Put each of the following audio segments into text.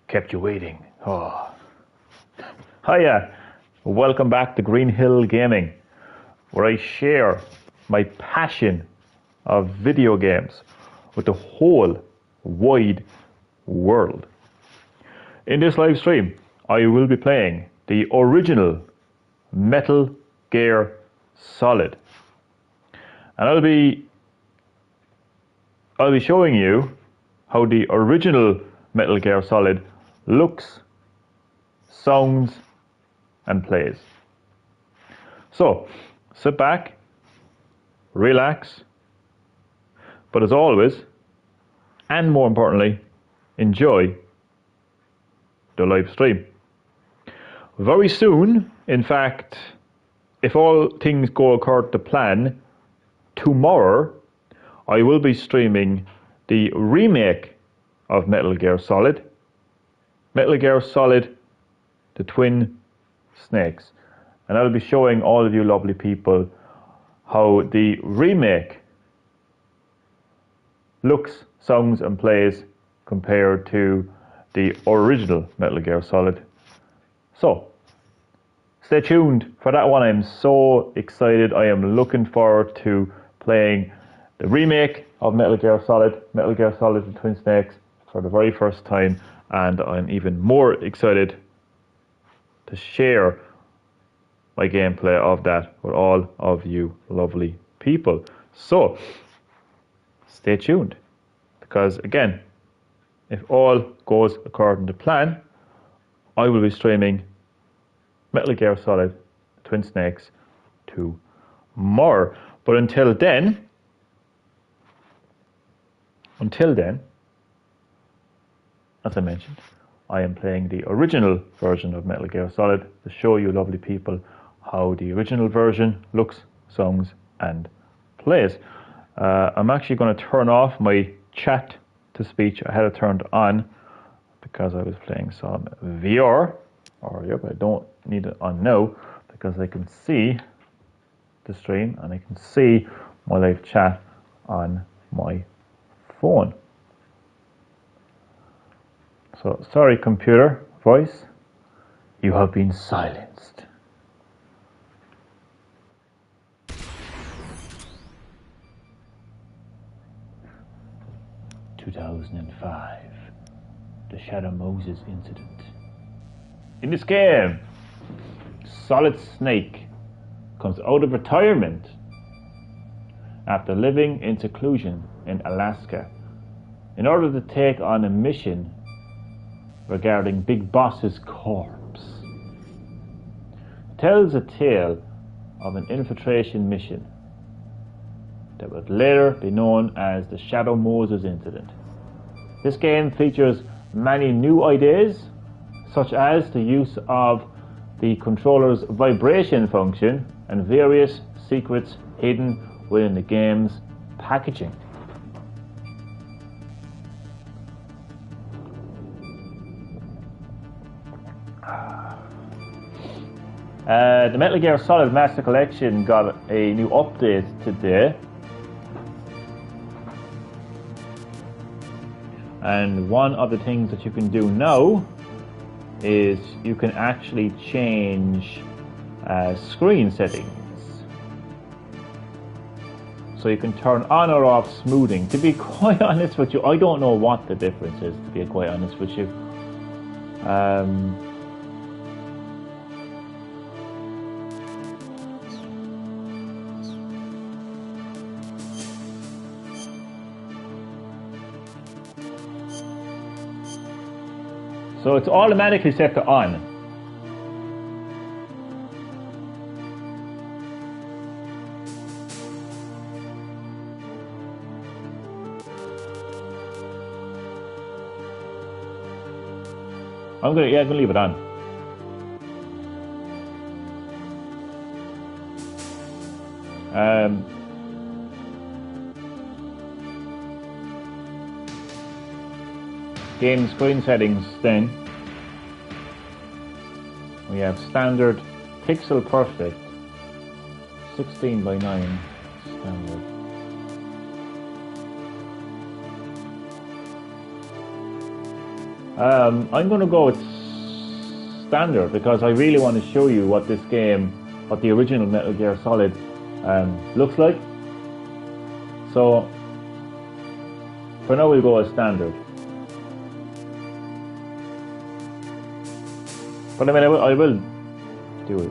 Kept you waiting. Oh. Hiya, welcome back to Green Hill Gaming, where I share my passion of video games with the whole wide world. In this live stream, I will be playing the original Metal Gear Solid. And I'll be showing you how the original Metal Gear Solid looks, sounds, and plays. So, sit back, relax, but as always, and more importantly, enjoy the live stream. Very soon, in fact, if all things go according to plan, tomorrow I will be streaming the remake of Metal Gear Solid, Metal Gear Solid The Twin Snakes. And I'll be showing all of you lovely people how the remake looks, sounds and plays compared to the original Metal Gear Solid. So, stay tuned for that one. I'm so excited. I am looking forward to playing the remake of Metal Gear Solid The Twin Snakes for the very first time, and I'm even more excited to share my gameplay of that with all of you lovely people. So, stay tuned, because again, if all goes according to plan, I will be streaming Metal Gear Solid Twin Snakes tomorrow. But until then, as I mentioned, I am playing the original version of Metal Gear Solid to show you lovely people how the original version looks, sounds and plays. I'm actually going to turn off my chat to speech. I had it turned on because I was playing some VR. But I don't need it on now because I can see the stream and I can see my live chat on my phone. So, sorry computer voice, you have been silenced. "2005, the Shadow Moses incident. In this game, Solid Snake comes out of retirement after living in seclusion in Alaska in order to take on a mission regarding Big Boss's corpse. It tells a tale of an infiltration mission that would later be known as the Shadow Moses incident. This game features many new ideas, such as the use of the controller's vibration function and various secrets hidden within the game's packaging. The Metal Gear Solid Master Collection got a new update today. And one of the things that you can do now is you can actually change screen settings. So you can turn on or off smoothing. To be quite honest with you, I don't know what the difference is, to be quite honest with you. So it's automatically set to on. I'm gonna leave it on. Game screen settings, then we have standard pixel perfect 16:9 standard. I'm going to go with standard because I really want to show you what this game, what the original Metal Gear Solid looks like. So for now we'll go as standard. But I mean, I will do it.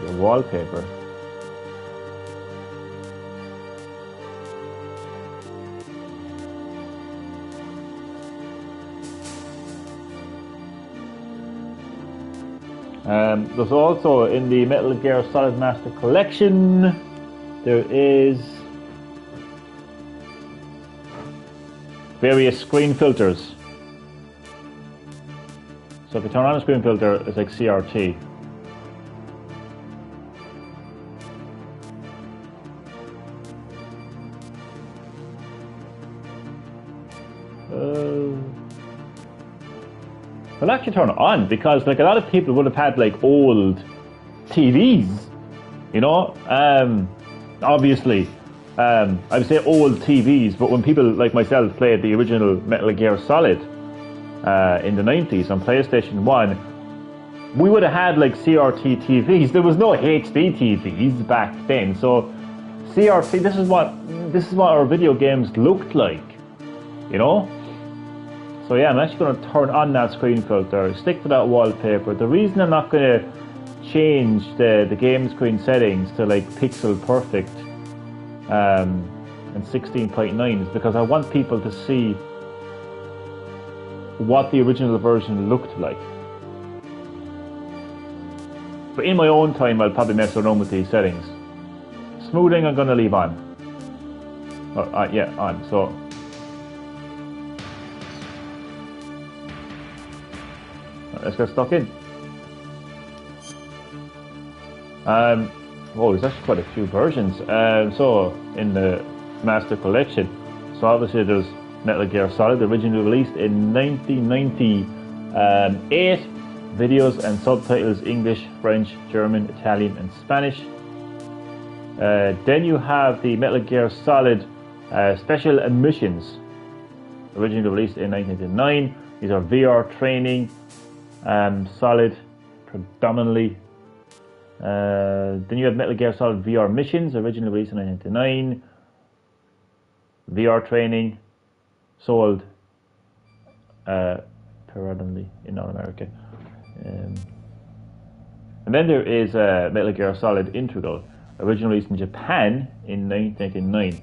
The wallpaper. There's also in the Metal Gear Solid Master Collection, there is various screen filters. So if you turn on a screen filter, it's like CRT. Well, actually turn it on because like a lot of people would have had like old TVs, you know. Obviously, I would say old TVs, but when people like myself played the original Metal Gear Solid in the 90s on PlayStation 1, we would have had like CRT TVs. There was no HD TVs back then, so CRT. This is what our video games looked like, you know. So yeah, I'm actually going to turn on that screen filter, stick to that wallpaper. The reason I'm not going to change the game screen settings to like pixel perfect and 16.9 is because I want people to see what the original version looked like. But in my own time, I'll probably mess around with these settings. Smoothing I'm going to leave on. Yeah, on. So let's get stuck in. Oh, there's actually quite a few versions. So in the Master Collection, so obviously there's Metal Gear Solid, originally released in 1998. Videos and subtitles English, French, German, Italian, and Spanish. Then you have the Metal Gear Solid Special Missions, originally released in 1999. These are VR training. Solid predominantly. Then you have Metal Gear Solid VR Missions, originally released in 1999. VR training, sold predominantly in North America. And then there is Metal Gear Solid Integral, originally released in Japan in 1999.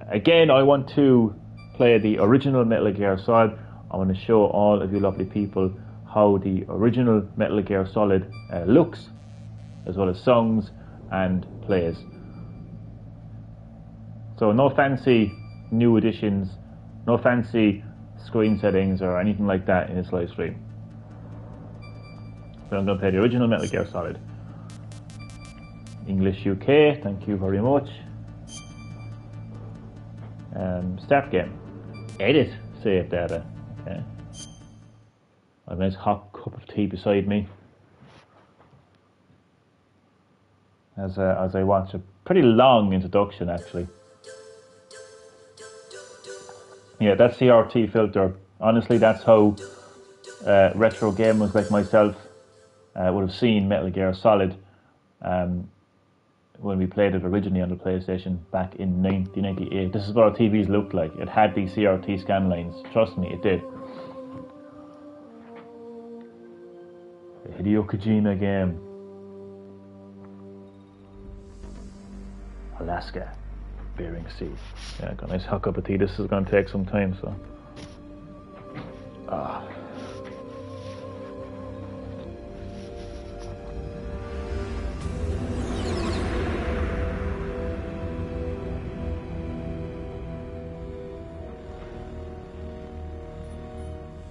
Again, I want to play the original Metal Gear Solid. I want to show all of you lovely people how the original Metal Gear Solid looks, as well as songs and plays. So no fancy new additions, no fancy screen settings or anything like that in this live stream. So I'm going to play the original Metal Gear Solid. English UK, thank you very much. Start game. Edit save data. Okay. A nice hot cup of tea beside me as I watch a pretty long introduction actually. Yeah, that CRT filter, honestly that's how retro gamers like myself would have seen Metal Gear Solid when we played it originally on the PlayStation back in 1998. This is what our TVs looked like. It had these CRT scan lines, trust me, it did. The Hideo Kojima game. Alaska, Bering Sea. Yeah, got a nice hot cup of tea. This is going to take some time, so.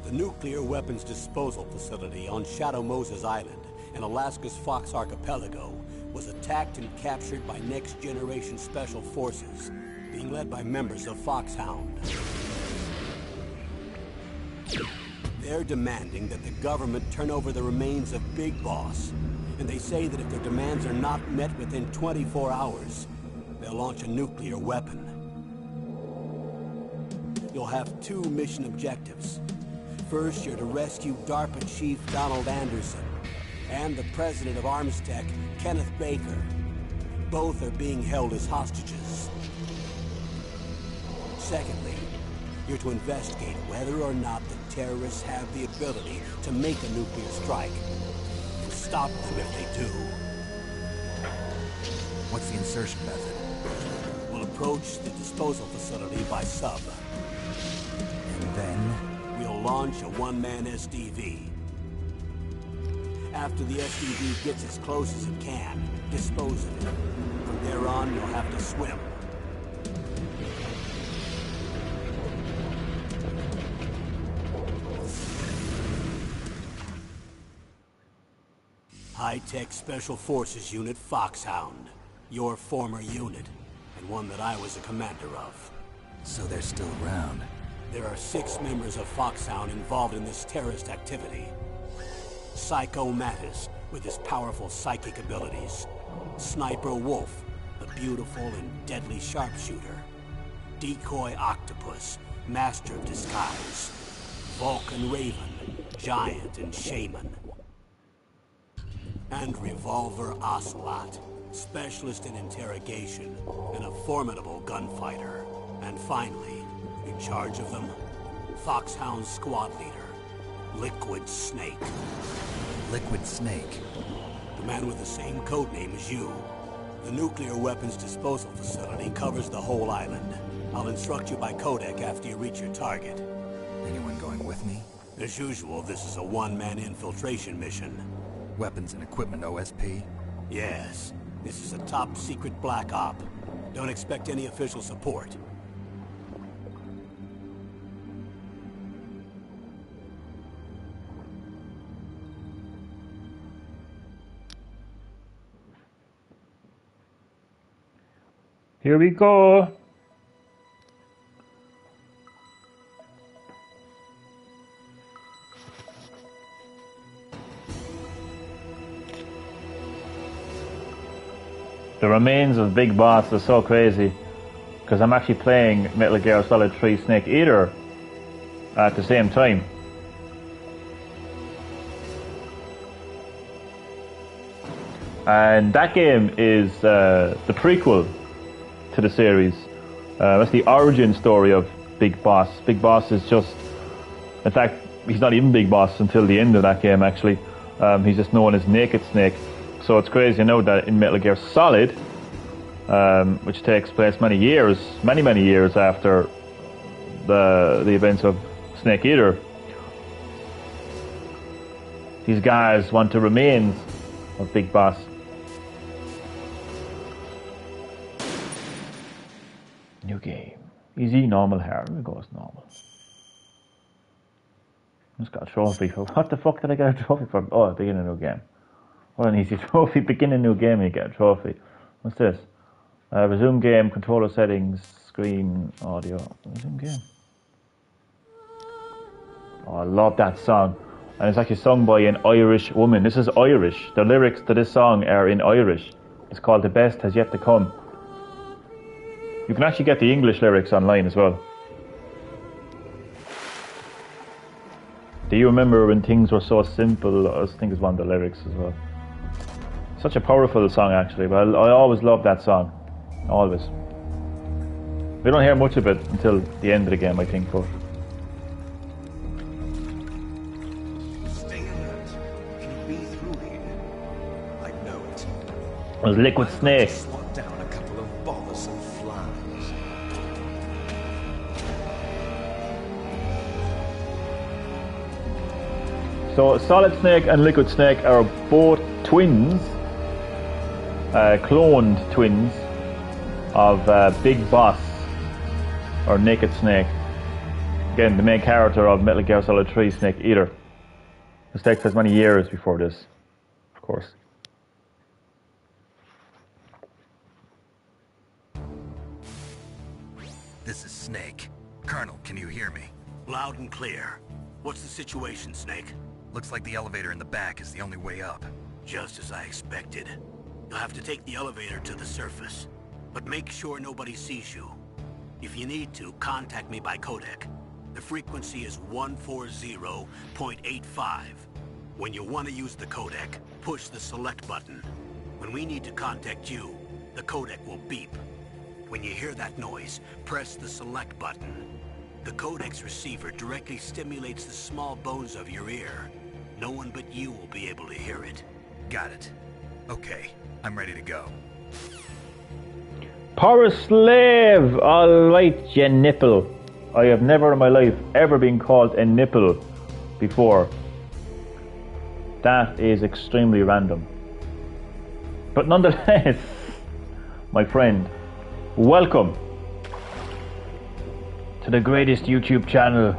The nuclear weapons disposal facility on Shadow Moses Island in Alaska's Fox Archipelago was attacked and captured by Next Generation Special Forces, being led by members of Foxhound. They're demanding that the government turn over the remains of Big Boss, and they say that if their demands are not met within 24 hours, they'll launch a nuclear weapon. you'll have two mission objectives. First, you're to rescue DARPA Chief Donald Anderson and the president of Armstech, Kenneth Baker. Both are being held as hostages. Secondly, you're to investigate whether or not the terrorists have the ability to make a nuclear strike, and stop them if they do. What's the insertion method? We'll approach the disposal facility by sub. And then? We'll launch a one-man SDV. After the SDV gets as close as it can, dispose of it. From there on, you'll have to swim. High-Tech Special Forces Unit Foxhound. Your former unit, and one that I was a commander of. So they're still around. There are 6 members of Foxhound involved in this terrorist activity. Psycho Mattis, with his powerful psychic abilities. Sniper Wolf, a beautiful and deadly sharpshooter. Decoy Octopus, master of disguise. Vulcan Raven, giant and shaman. And Revolver Ocelot, specialist in interrogation and a formidable gunfighter. And finally, in charge of them, Foxhound's squad leader, Liquid Snake. Liquid Snake? The man with the same codename as you. The nuclear weapons disposal facility covers the whole island. I'll instruct you by codec after you reach your target. Anyone going with me? As usual, this is a one-man infiltration mission. Weapons and equipment OSP? Yes. This is a top-secret black op. Don't expect any official support. Here we go. The remains of Big Boss is so crazy because I'm actually playing Metal Gear Solid 3 Snake Eater at the same time. And that game is the prequel to the series. That's the origin story of Big Boss. Big Boss is just, in fact, he's not even Big Boss until the end of that game actually. He's just known as Naked Snake. So it's crazy to know that in Metal Gear Solid, which takes place many years after the events of Snake Eater, these guys want the remains of Big Boss. New game. Easy, normal, hard. It goes normal. Just got a trophy for. What the fuck did I get a trophy for? Oh, begin a new game. What an easy trophy. Begin a new game and you get a trophy. What's this? Resume game, controller settings, screen, audio. Resume game. Oh, I love that song. And it's actually sung by an Irish woman. This is Irish. The lyrics to this song are in Irish. It's called The Best Has Yet to Come. You can actually get the English lyrics online as well. Do you remember when things were so simple? I think it's one of the lyrics as well. Such a powerful song actually, but I always loved that song. Always. We don't hear much of it until the end of the game, I think, but... Stay alert. Can you be through here? I know it. It was Liquid Snake. Swat down a couple of bothersome flies. So Solid Snake and Liquid Snake are both twins, cloned twins of Big Boss, or Naked Snake. Again, the main character of Metal Gear Solid 3 Snake Eater. This takes place many years before this, of course. This is Snake. Colonel, can you hear me? Loud and clear. What's the situation, Snake? Looks like the elevator in the back is the only way up. Just as I expected. You'll have to take the elevator to the surface. But make sure nobody sees you. If you need to, contact me by codec. The frequency is 140.85. When you want to use the codec, push the select button. When we need to contact you, the codec will beep. When you hear that noise, press the select button. The codec's receiver directly stimulates the small bones of your ear. No one but you will be able to hear it. Got it. Okay, I'm ready to go. Power slave! Alright, you nipple. I have never in my life ever been called a nipple before. That is extremely random. But nonetheless, my friend, welcome to the greatest YouTube channel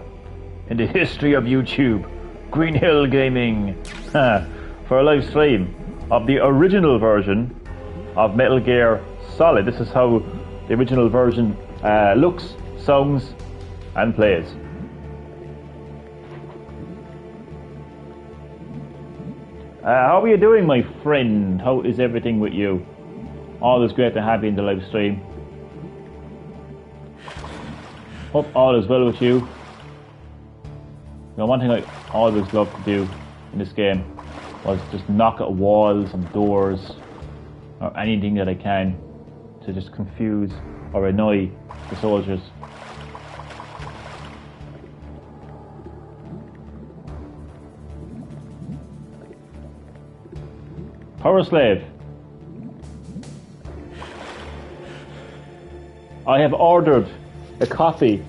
in the history of YouTube, Green Hill Gaming, for a live stream of the original version of Metal Gear Solid. This is how the original version looks, sounds, and plays. How are you doing, my friend? How is everything with you? Always great to have you in the live stream. Hope all is well with you. Now, one thing I always love to do in this game was just knock at walls and doors or anything that I can to just confuse or annoy the soldiers. Power Slave. I have ordered a copy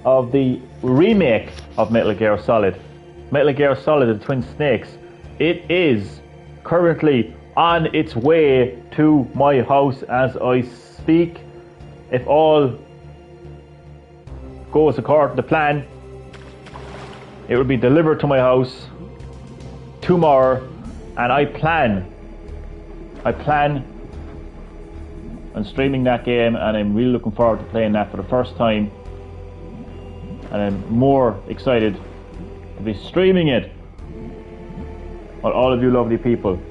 of the remake of Metal Gear Solid. Metal Gear Solid: The Twin Snakes. It is currently on its way to my house as I speak. If all goes according to plan, it will be delivered to my house tomorrow, and I plan on streaming that game, and I'm really looking forward to playing that for the first time, and I'm more excited to be streaming it while all of you lovely people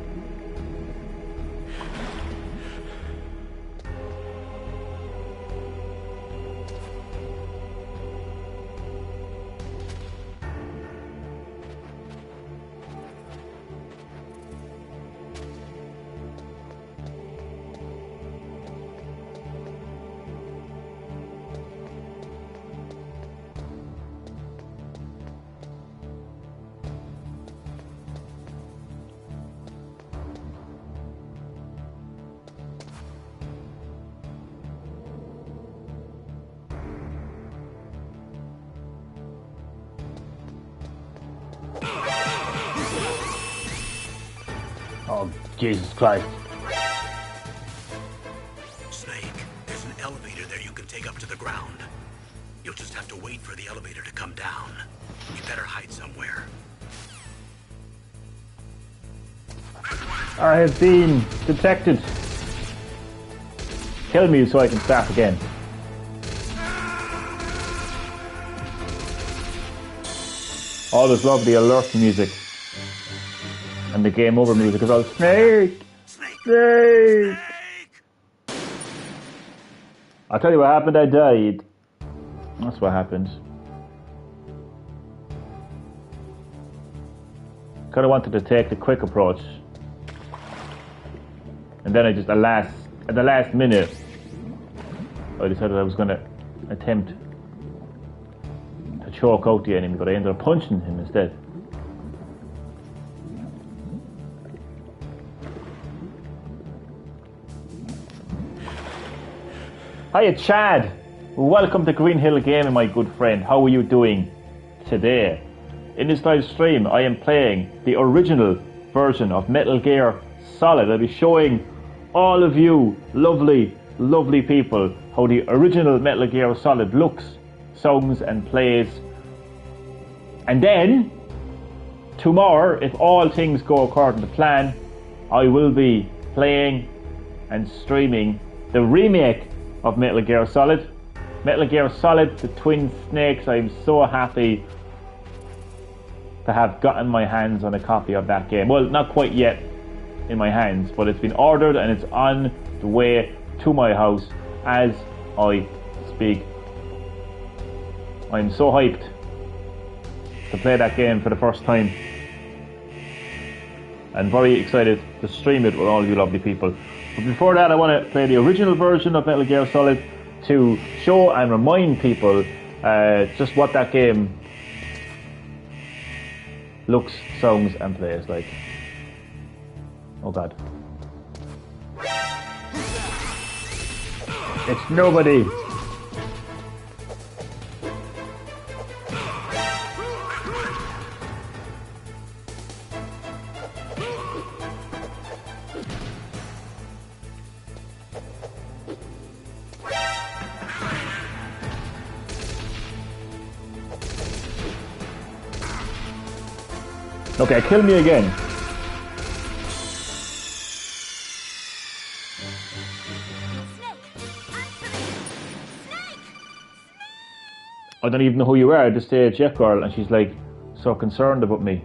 Oh, Jesus Christ. Snake, there's an elevator there you can take up to the ground. You'll just have to wait for the elevator to come down. You better hide somewhere. I have been detected. Kill me so I can start again. Always love the alert music. And the game over music is all Snake! Snake! I'll tell you what happened, I died. That's what happened. Kinda wanted to take the quick approach. And then I just, at the last minute, I decided I was gonna attempt to choke out the enemy, but I ended up punching him instead. Hiya Chad, welcome to Green Hill Gaming, my good friend. How are you doing today? In this live stream I am playing the original version of Metal Gear Solid. I'll be showing all of you lovely, lovely people how the original Metal Gear Solid looks, sounds and plays. And then, tomorrow, if all things go according to plan, I will be playing and streaming the remake of Metal Gear Solid. Metal Gear Solid: The Twin Snakes. I'm so happy to have gotten my hands on a copy of that game. Well, not quite yet in my hands, but it's been ordered and it's on the way to my house as I speak. I'm so hyped to play that game for the first time. And very excited to stream it with all of you lovely people. But before that, I want to play the original version of Metal Gear Solid to show and remind people just what that game looks, sounds and plays like. Oh god. It's nobody! Okay, kill me again. I don't even know who you are at this stage yet, girl, and she's like so concerned about me.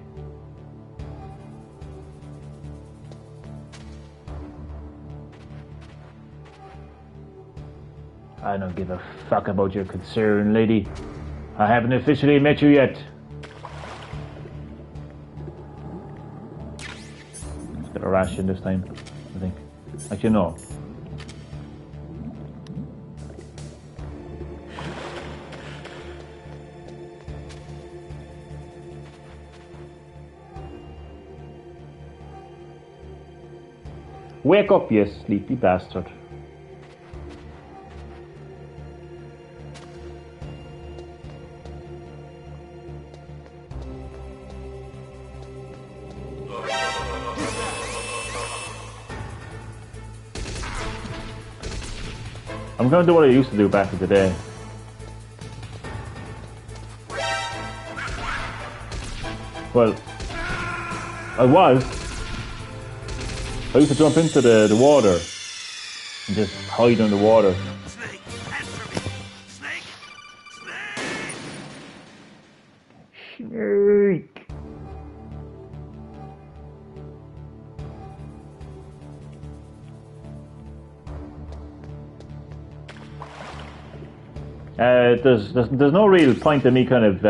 I don't give a fuck about your concern, lady. I haven't officially met you yet. A ration this time, I think. Actually, no. Wake up, you sleepy bastard. I'm going to do what I used to do back in the day. Well, I used to jump into the water and just hide in the water. Snake, answer me. Snake, Snake! There's no real point in me kind of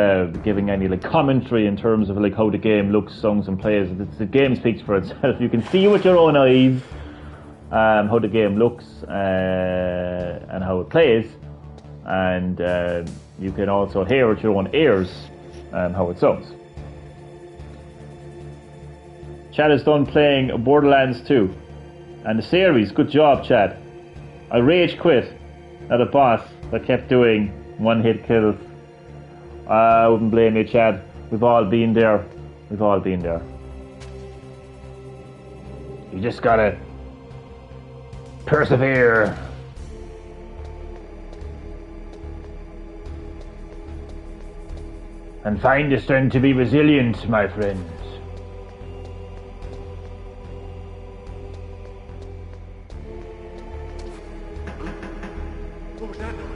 giving any like commentary in terms of like how the game looks, songs and plays. The game speaks for itself. You can see with your own eyes how the game looks and how it plays, and you can also hear with your own ears how it sounds. Chad is done playing Borderlands 2 and the series. Good job, Chad. I rage quit at a boss that kept doing one-hit kills. I wouldn't blame you, Chad. We've all been there. We've all been there. You just gotta persevere. And find the strength to be resilient, my friend. What was that noise?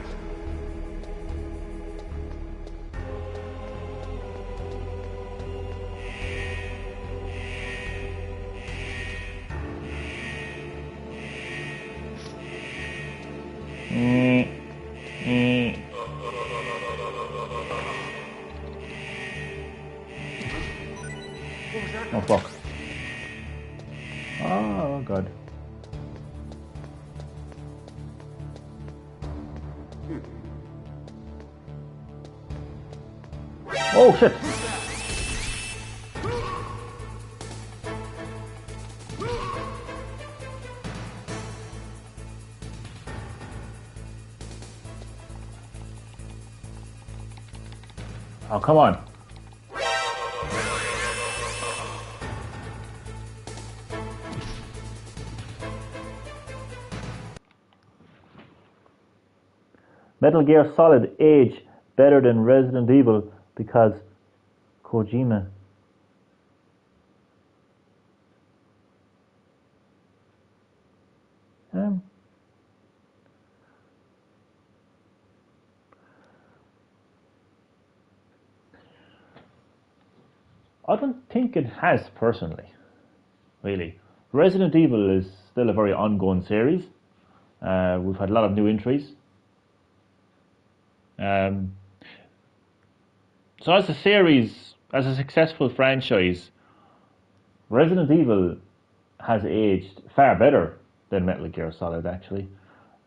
Oh fuck. Oh god. Oh shit. Oh, come on. Metal Gear Solid age better than Resident Evil because Kojima. I don't think it has personally, really. Resident Evil is still a very ongoing series. We've had a lot of new entries. Um, so as a series, as a successful franchise, Resident Evil has aged far better than Metal Gear Solid, actually.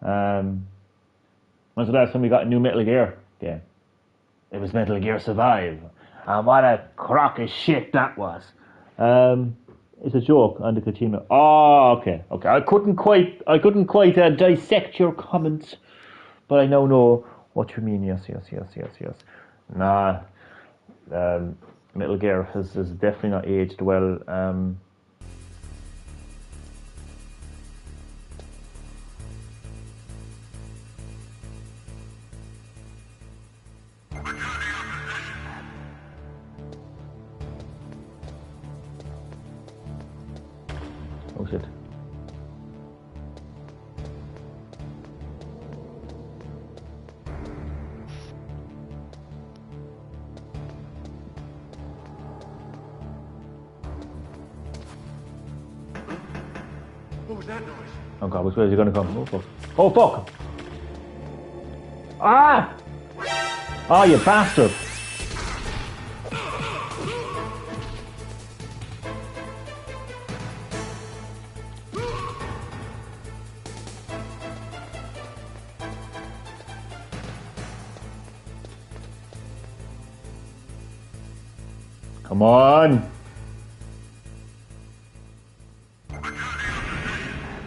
When's the last time we got a new Metal Gear game? It was Metal Gear Survive. And what a crock of shit that was. It's a joke on the Kojima. Oh, okay. I couldn't quite dissect your comments, but I now know what you mean. Yes. Nah, Metal Gear has definitely not aged well. Oh shit. What was that noise? Oh god, which way is he gonna come? Oh fuck. Oh fuck! Ah! Oh, you bastard! Come on!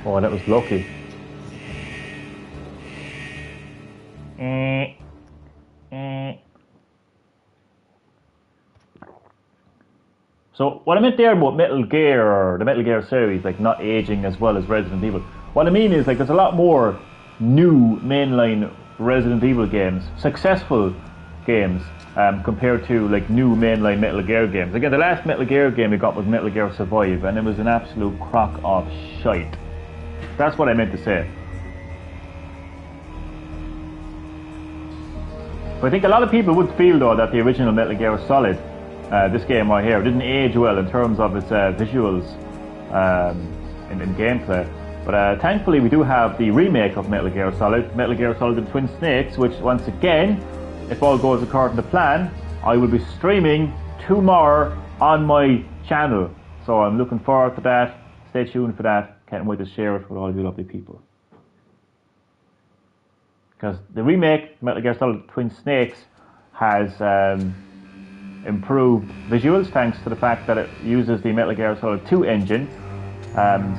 Oh, that was lucky. So what I meant there about Metal Gear, or the Metal Gear series, like not aging as well as Resident Evil, what I mean is like there's a lot more new mainline Resident Evil games, successful games, compared to like new mainline Metal Gear games. Again, the last Metal Gear game we got was Metal Gear Survive, and it was an absolute crock of shite. That's what I meant to say. But I think a lot of people would feel though that the original Metal Gear Solid, this game right here, didn't age well in terms of its visuals in gameplay. But thankfully we do have the remake of Metal Gear Solid, Metal Gear Solid and Twin Snakes, which once again, if all goes according to plan, I will be streaming tomorrow on my channel. So I'm looking forward to that. Stay tuned for that. Can't wait to share it with all of you lovely people. Because the remake, Metal Gear Solid Twin Snakes, has improved visuals thanks to the fact that it uses the Metal Gear Solid 2 engine.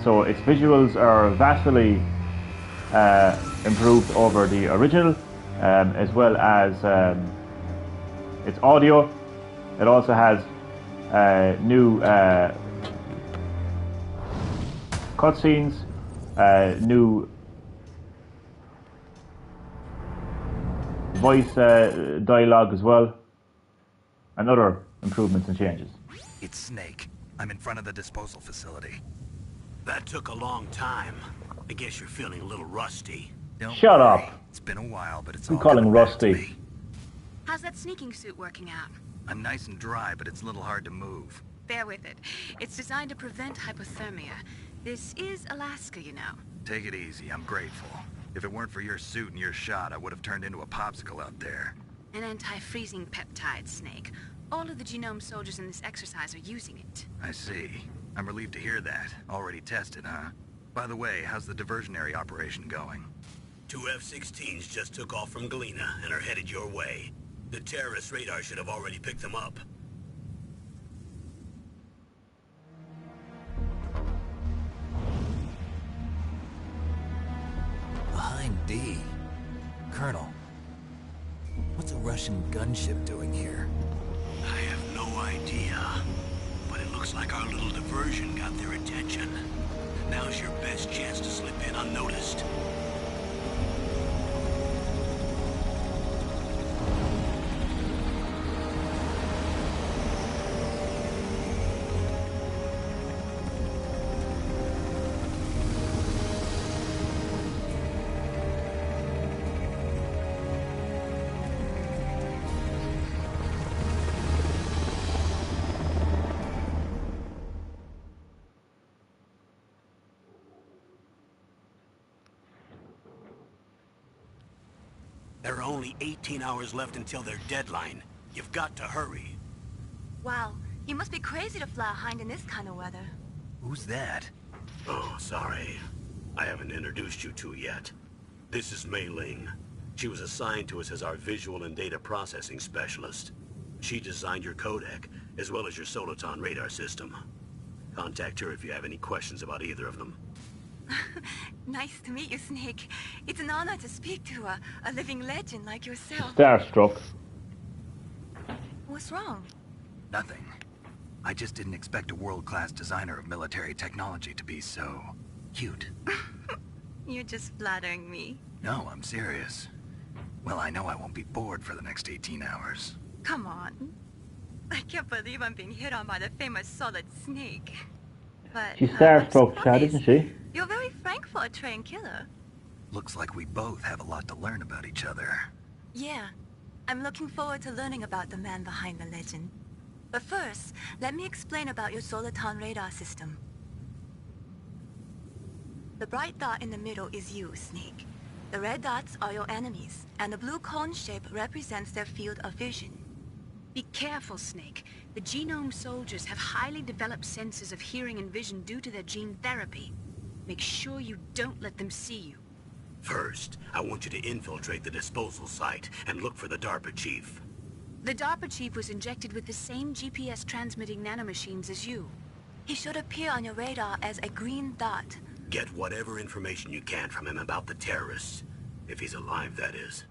So its visuals are vastly improved over the original, as well as its audio. It also has new cutscenes, new voice dialogue as well, and other improvements and changes. It's Snake. I'm in front of the disposal facility. That took a long time. I guess you're feeling a little rusty. Don't Shut worry. up. It's been a while, but it's I'm all calling coming back to Rusty. me. How's that sneaking suit working out? I'm nice and dry, but it's a little hard to move. Bear with it. It's designed to prevent hypothermia. This is Alaska, you know. Take it easy. I'm grateful. If it weren't for your suit and your shot, I would have turned into a popsicle out there. An anti-freezing peptide, Snake. All of the genome soldiers in this exercise are using it. I see. I'm relieved to hear that. Already tested, huh? By the way, how's the diversionary operation going? 2 F-16s just took off from Galena and are headed your way. The terrorist radar should have already picked them up. Behind D. Colonel, what's a Russian gunship doing here? I have no idea. But it looks like our little diversion got their attention. Now's your best chance to slip in unnoticed. There are only 18 hours left until their deadline. You've got to hurry. Wow, you must be crazy to fly a hind in this kind of weather. Who's that? Oh, sorry. I haven't introduced you to yet. This is Mei Ling. She was assigned to us as our visual and data processing specialist. She designed your codec, as well as your Soliton radar system. Contact her if you have any questions about either of them. Nice to meet you, Snake. It's an honor to speak to a living legend like yourself. Starstruck. What's wrong? Nothing. I just didn't expect a world-class designer of military technology to be so cute. You're just flattering me. No, I'm serious. Well, I know I won't be bored for the next 18 hours. Come on. I can't believe I'm being hit on by the famous Solid Snake. But She's I'm starstruck, Chad, surprised. isn't she? You're very frank for a trained killer. Looks like we both have a lot to learn about each other. Yeah. I'm looking forward to learning about the man behind the legend. But first, let me explain about your Soliton radar system. The bright dot in the middle is you, Snake. The red dots are your enemies, and the blue cone shape represents their field of vision. Be careful, Snake. The genome soldiers have highly developed senses of hearing and vision due to their gene therapy. Make sure you don't let them see you. First, I want you to infiltrate the disposal site and look for the DARPA chief. The DARPA chief was injected with the same GPS transmitting nanomachines as you. He should appear on your radar as a green dot. Get whatever information you can from him about the terrorists. If he's alive, that is.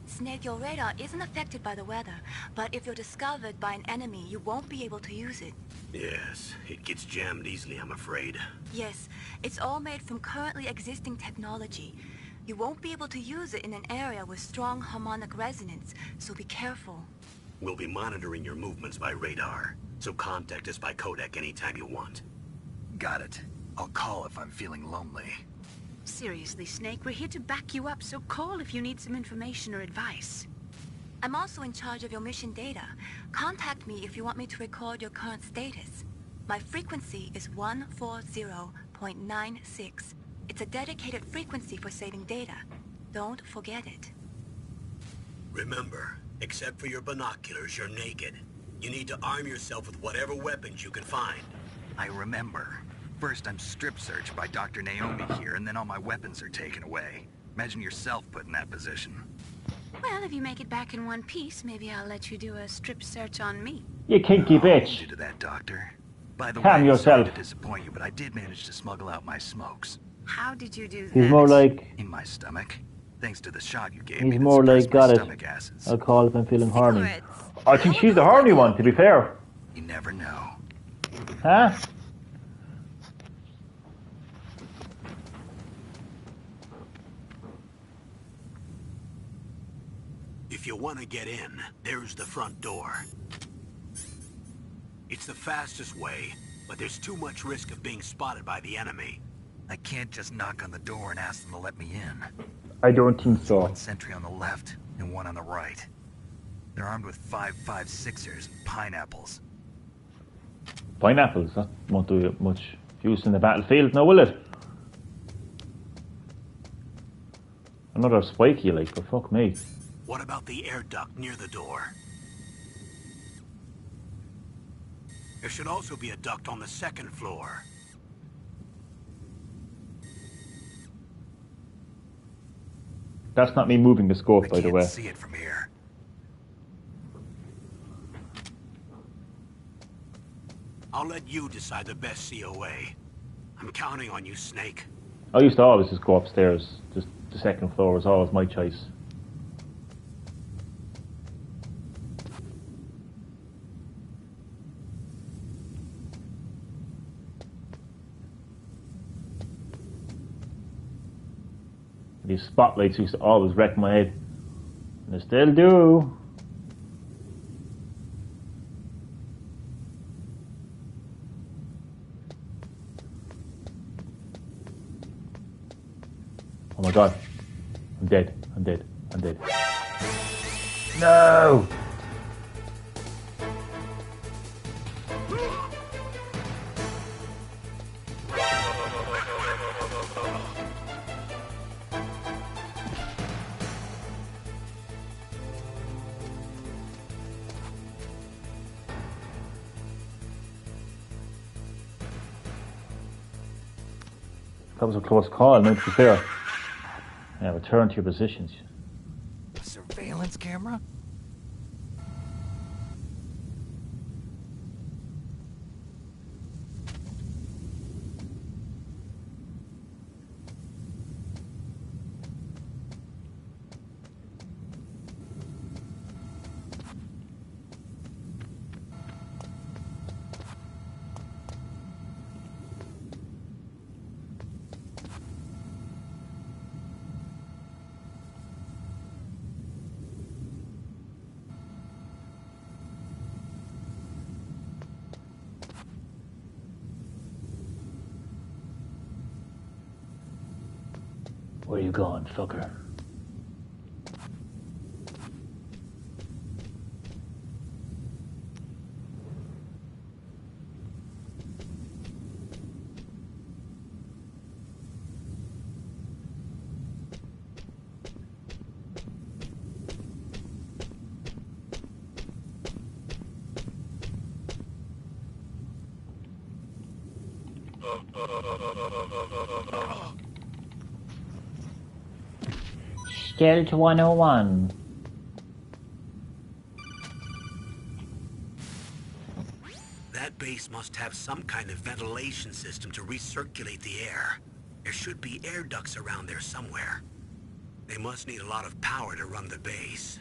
Snake, your radar isn't affected by the weather, but if you're discovered by an enemy, you won't be able to use it. Yes, it gets jammed easily, I'm afraid. Yes, it's all made from currently existing technology. You won't be able to use it in an area with strong harmonic resonance, so be careful. We'll be monitoring your movements by radar, so contact us by codec anytime you want. Got it. I'll call if I'm feeling lonely. Seriously, Snake, we're here to back you up, so call if you need some information or advice. I'm also in charge of your mission data. Contact me if you want me to record your current status. My frequency is 140.96. It's a dedicated frequency for saving data. Don't forget it. Remember, except for your binoculars, you're naked. You need to arm yourself with whatever weapons you can find. I remember. First, I'm strip searched by Dr. Naomi here, and then all my weapons are taken away. Imagine yourself put in that position. Well, if you make it back in one piece, maybe I'll let you do a strip search on me. You kinky I'll bitch. hold you to that, Doctor. By the Calm way, sorry yourself. to disappoint you, but I did manage to smuggle out my smokes. How did you do that? He's more like... In my stomach. Thanks to the shot you gave He's me that more like, suppressed my got it. stomach acids. I'll call if I'm feeling horny. Cigarettes. I think she's the horny one, to be fair. You never know. Huh? If you want to get in, there's the front door. It's the fastest way, but there's too much risk of being spotted by the enemy. I can't just knock on the door and ask them to let me in. I don't think so. One sentry on the left and one on the right. They're armed with 5.56ers and pineapples. Pineapples, that won't do much use in the battlefield, now will it? Another spiky, like, but fuck me. What about the air duct near the door? There should also be a duct on the second floor. That's not me moving the scope, I by the can't way. see it from here. I'll let you decide the best COA. I'm counting on you, Snake. I used to always just go upstairs. Just the second floor was always my choice. These spotlights used to always wreck my head. And they still do. Oh my god. I'm dead. I'm dead. I'm dead. No! That was a close call, no, to be fair. Yeah, return to your positions. A surveillance camera? Where you going, fucker? Stealth 101. That base must have some kind of ventilation system to recirculate the air. There should be air ducts around there somewhere. They must need a lot of power to run the base.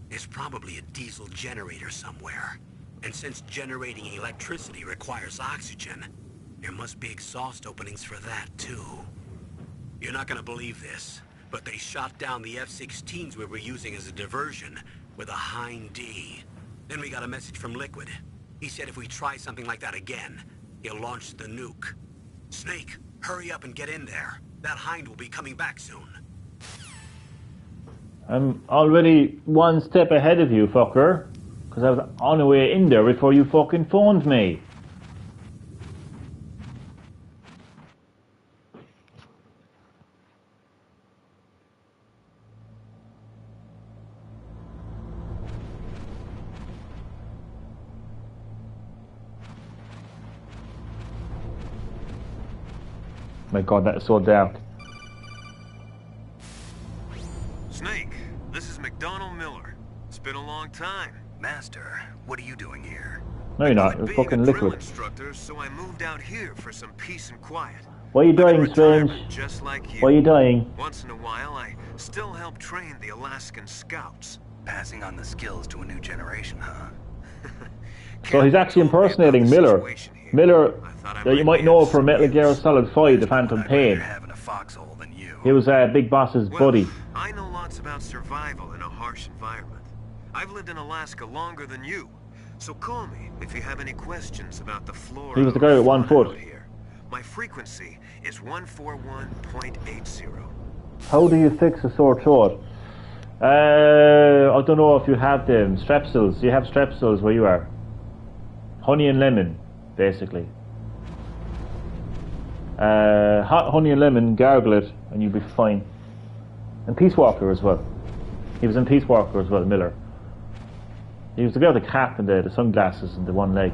There's probably a diesel generator somewhere. And since generating electricity requires oxygen, there must be exhaust openings for that too. You're not gonna believe this, but they shot down the F-16s we were using as a diversion with a Hind D. Then we got a message from Liquid. He said if we try something like that again, he'll launch the nuke. Snake, hurry up and get in there. That Hind will be coming back soon. I'm already one step ahead of you, fucker. Because I was on the way in there before you fucking phoned me. My god, that is so dark. Snake, this is McDonald Miller. It's been a long time. Master, what are you doing here? No, you're not. Quit You're being fucking a drill Liquid. instructor, so I moved out here for some peace and quiet. Why are you I'm in dying, Strange? retirement, just like you. Why are you dying? Once in a while, I still help train the Alaskan Scouts. Passing on the skills to a new generation, huh? So he's actually impersonating Miller. Miller, that you might know from Metal Gear Solid 5, The Phantom I'd rather Pain. have in a foxhole than you. He was Big Boss's Well, buddy. I know lots about survival in a harsh environment. I've lived in Alaska longer than you, so call me if you have any questions about the flora. He was the guy with 1 foot. out here. My frequency is 141.80. How do you fix a sore throat? I don't know if you have them. Strepsils. You have strepsils where you are. Honey and lemon, basically. Hot honey and lemon, gargle it, and you'll be fine. And Peace Walker as well. He was in Peace Walker as well, Miller. He was the guy with the cap and the sunglasses and the one leg.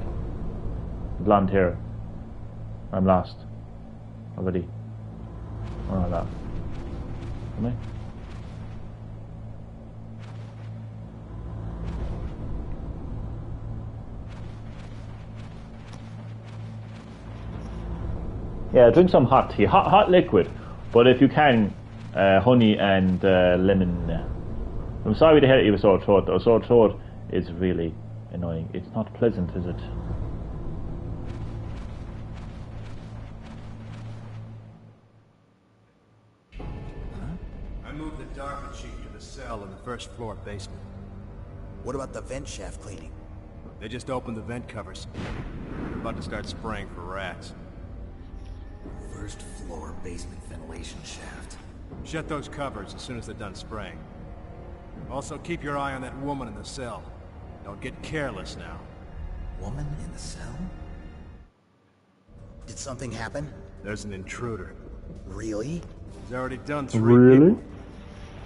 The blonde hair. I'm lost. Already. Oh, that. Am I? Yeah, drink some hot tea. Hot liquid. But if you can, honey and lemon. I'm sorry to hear that you have a sore throat, though. A sore throat is really annoying. It's not pleasant, is it? I moved the DARPA chief to the cell in the first floor basement. What about the vent shaft cleaning? They just opened the vent covers. They're about to start spraying for rats. First floor basement ventilation shaft. Shut those covers as soon as they're done spraying. Also, keep your eye on that woman in the cell. Don't get careless now. Woman in the cell? Did something happen? There's an intruder. Really? He's already done 3 Really? people.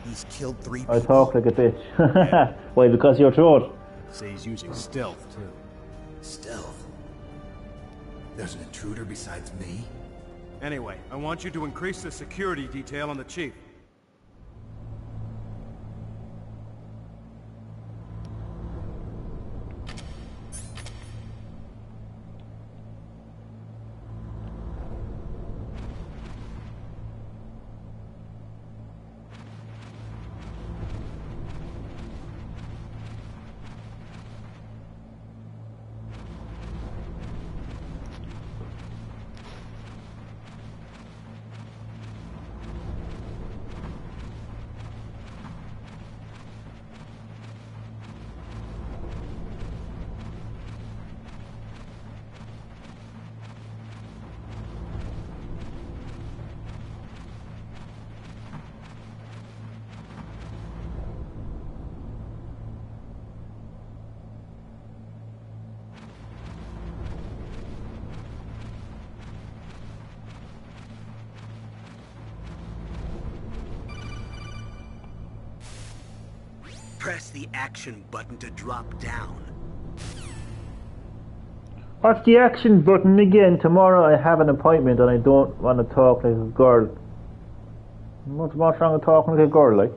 He's killed 3 I people? talk like a bitch. Why, because your throat? Say he's using stealth, too. Stealth? There's an intruder besides me? Anyway, I want you to increase the security detail on the Chief. Press the action button to drop down. What's the action button again? Tomorrow I have an appointment and I don't want to talk like a girl. What's wrong with talking like a girl, like?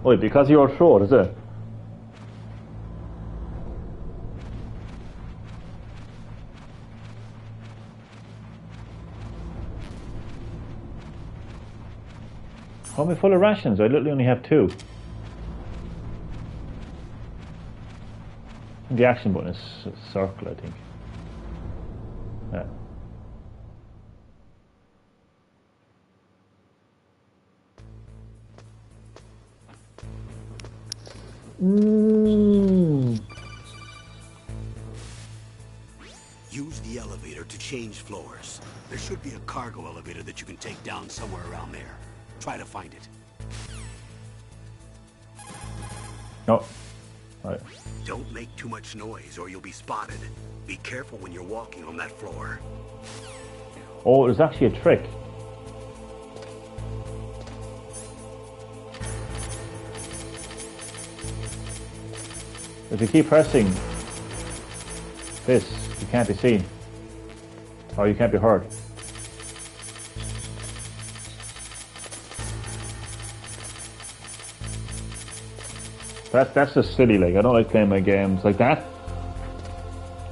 Wait, because you're short, is it? How am I full of rations? I literally only have 2. The action button is circle, I think. Yeah. Use the elevator to change floors. There should be a cargo elevator that you can take down somewhere around there. Try to find it. No. Right. Don't make too much noise or you'll be spotted. Be careful when you're walking on that floor. Oh, there's actually a trick. If you keep pressing this, you can't be seen. Or you can't be heard. That's just silly, like, I don't like playing my games like that.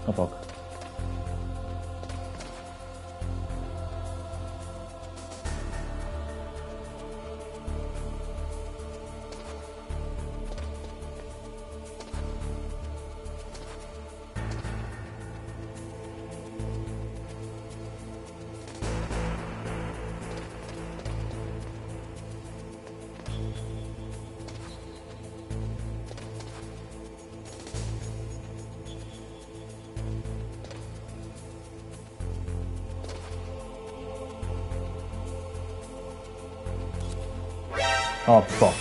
Oh fuck. Oh fuck.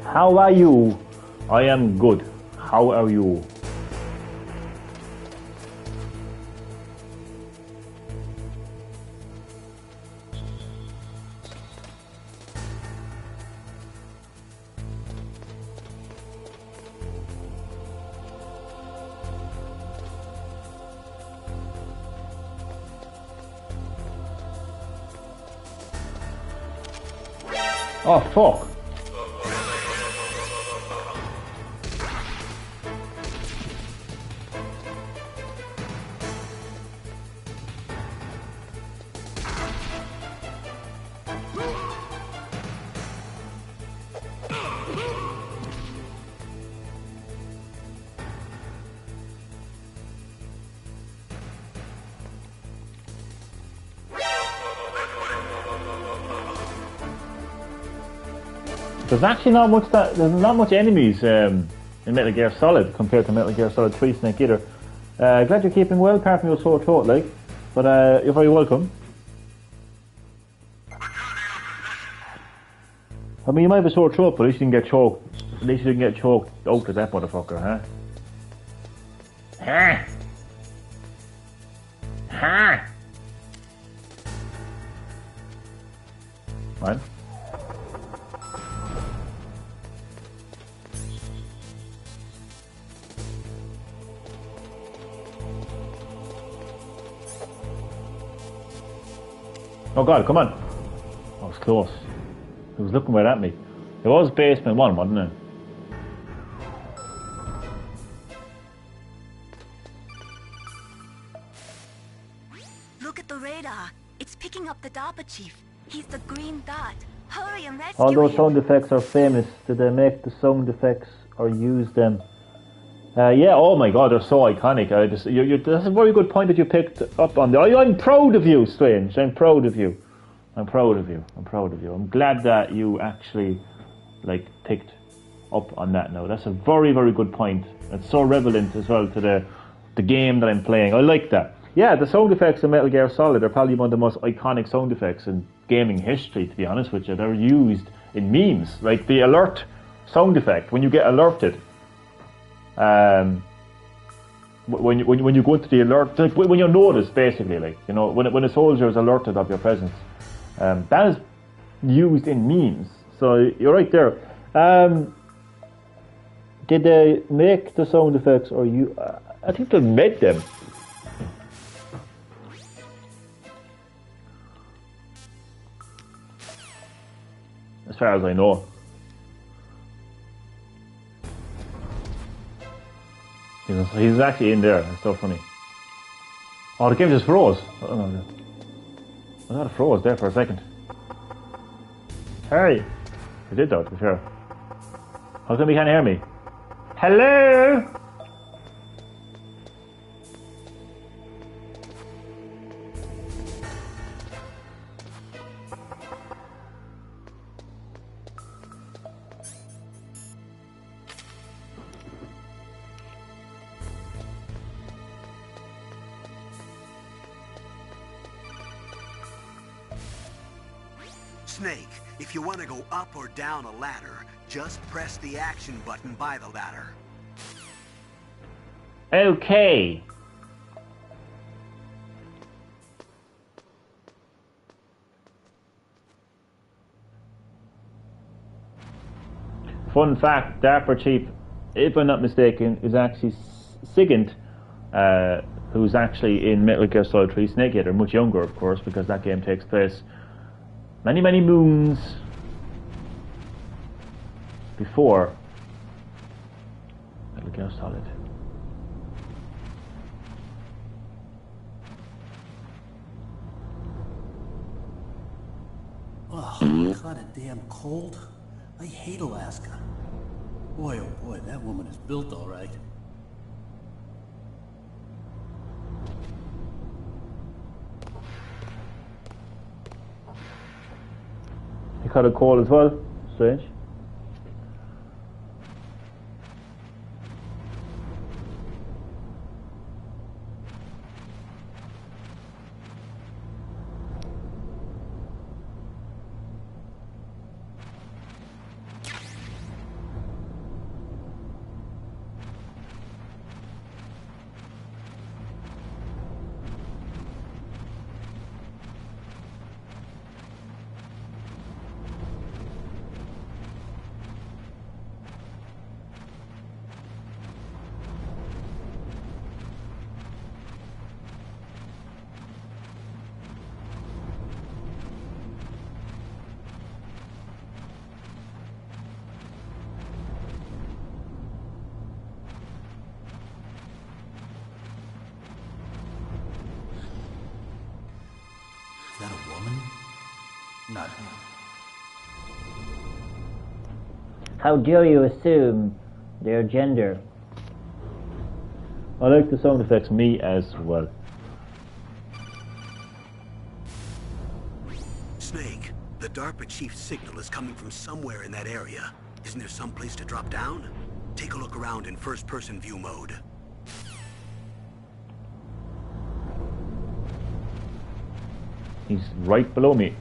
How are you? I am good. How are you? Oh fuck. There's actually not much there's not much enemies in Metal Gear Solid compared to Metal Gear Solid 3 Snake Eater. Glad you're keeping well, apart from your sore throat, like. But you're very welcome. I mean, you might have a sore throat, but at least you didn't get choked. At least you didn't get choked out to that motherfucker, huh? Huh? Huh? Right? Oh god, come on! That was close. It was looking right at me. It was basement 1, wasn't it? Look at the radar. It's picking up the DARPA chief. He's the green dot. Hurry and rescue All those him. sound effects are famous. Did they make the sound effects or use them? Yeah, oh my god, they're so iconic. That's a very good point that you picked up on. I'm proud of you, Strange. I'm proud of you. I'm proud of you. I'm proud of you. I'm glad that you actually, picked up on that now. That's a very, very good point. It's so relevant as well to the game that I'm playing. I like that. Yeah, the sound effects in Metal Gear Solid are probably one of the most iconic sound effects in gaming history, to be honest with you. They're used in memes, like the alert sound effect, when you get alerted. When you go into the alert, like when you're noticed, basically, when a soldier is alerted of your presence, that is used in memes. So you're right there. Did they make the sound effects, or you? I think they made them. As far as I know. He's actually in there. It's so funny. Oh, the game just froze. I thought it froze there for a second. Hey! It did though, to be fair. How come you can't hear me? Hello? Snake, if you want to go up or down a ladder, just press the action button by the ladder. Okay. Fun fact, DARPA Chief, if I'm not mistaken, is actually Sigint, who's actually in Metal Gear Solid 3 Snake Eater, much younger of course, because that game takes place many, many moons before Metal Gear Solid. Oh, kind of damn cold. I hate Alaska. Boy, oh boy, that woman is built all right. You caught a cold as well? Strange. Is that a woman? Not her. How dare you assume their gender? I like the sound effects, me as well. Snake, The DARPA chief's signal is coming from somewhere in that area. Isn't there some place to drop down? Take a look around in first-person view mode. He's right below me.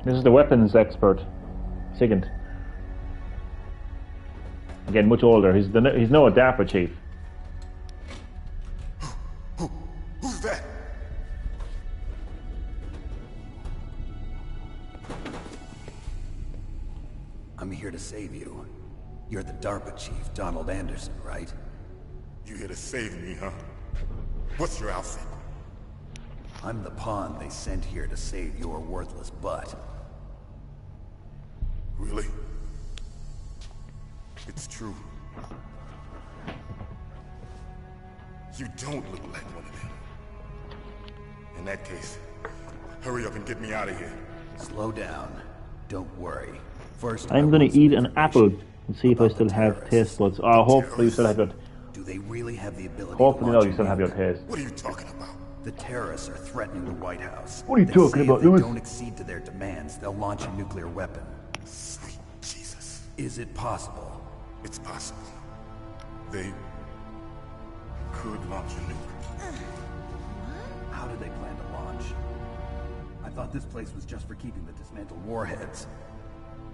This is the weapons expert. Sigint. Again, much older. He's no DARPA chief. Who's that? I'm here to save you. You're the DARPA chief, Donald Anderson, right? You here to save me, huh? What's your outfit? I'm the pawn they sent here to save your worthless butt. Really? It's true. You don't look like one of them. In that case, hurry up and get me out of here. Slow down. Don't worry. First, I'm gonna eat an apple and see if I still have taste buds. Oh, hopefully you still have your... Do they really have the ability Hopefully to no, launch you a still have your nuke? taste. What are you talking about? The terrorists are threatening the White House. What are you They talking say about, if they Lewis? don't accede to their demands, they'll launch a nuclear weapon. Sweet Jesus. Is it possible? It's possible. They could launch a nuke. How do they plan to launch? I thought this place was just for keeping the dismantled warheads.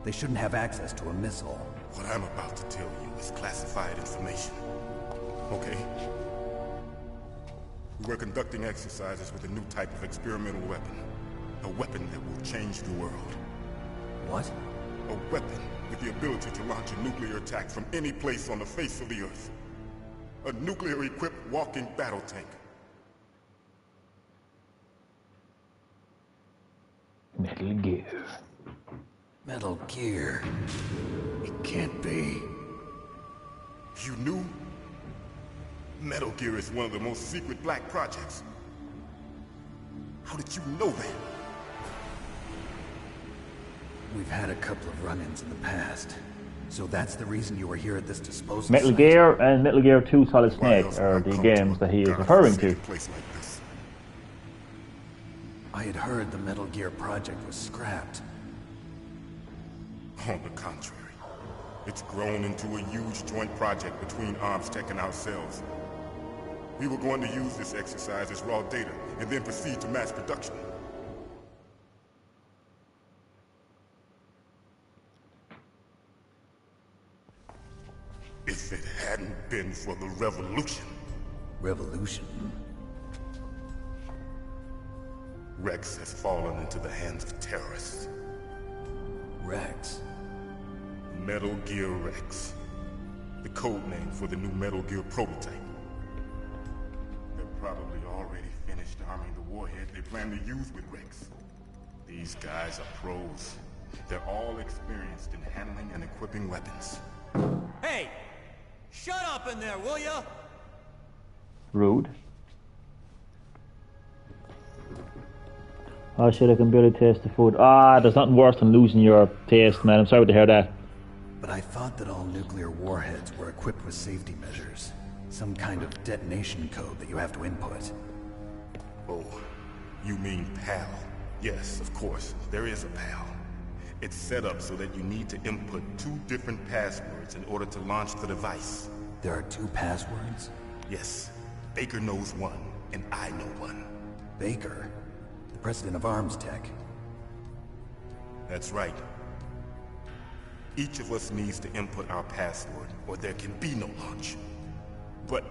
They shouldn't have access to a missile. What I'm about to tell you is classified information. Okay? We're conducting exercises with a new type of experimental weapon. A weapon that will change the world. What? A weapon with the ability to launch a nuclear attack from any place on the face of the Earth. A nuclear-equipped walking battle tank. Metal Gear. Metal Gear. It can't be. You knew? Metal Gear is one of the most secret black projects. How did you know that? We've had a couple of run-ins in the past. So that's the reason you were here at this disposal Metal site? Gear and Metal Gear 2 Solid Why Snake else are would I the come games to a that he is godforsaken referring to. place like this? I had heard the Metal Gear project was scrapped. On the contrary, it's grown into a huge joint project between ArmsTech and ourselves. We were going to use this exercise as raw data and then proceed to mass production. If it hadn't been for the revolution, Revolution? Rex has fallen into the hands of terrorists. Rex? Metal Gear Rex. The code name for the new Metal Gear prototype. They're probably already finished arming the warhead they plan to use with Rex. These guys are pros. They're all experienced in handling and equipping weapons. Hey! Shut up in there, will ya? Rude. Oh shit, I can barely taste the food. Ah, there's nothing worse than losing your taste, man. I'm sorry to hear that. But I thought that all nuclear warheads were equipped with safety measures. Some kind of detonation code that you have to input. Oh, you mean PAL? Yes, of course. There is a PAL. It's set up so that you need to input 2 different passwords in order to launch the device. There are 2 passwords? Yes. Baker knows one, and I know one. Baker? The president of ArmsTech? That's right. Each of us needs to input our password, or there can be no launch. But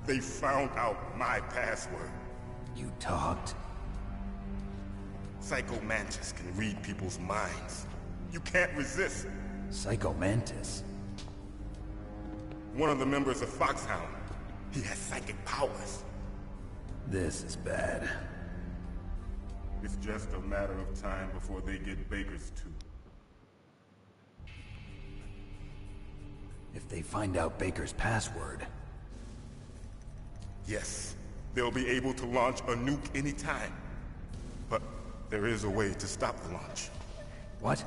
they found out my password. You talked? Psycho Mantis can read people's minds. You can't resist. Psycho Mantis? One of the members of Foxhound. He has psychic powers. This is bad. It's just a matter of time before they get Baker's too. If they find out Baker's password... Yes, they'll be able to launch a nuke anytime. But there is a way to stop the launch. What?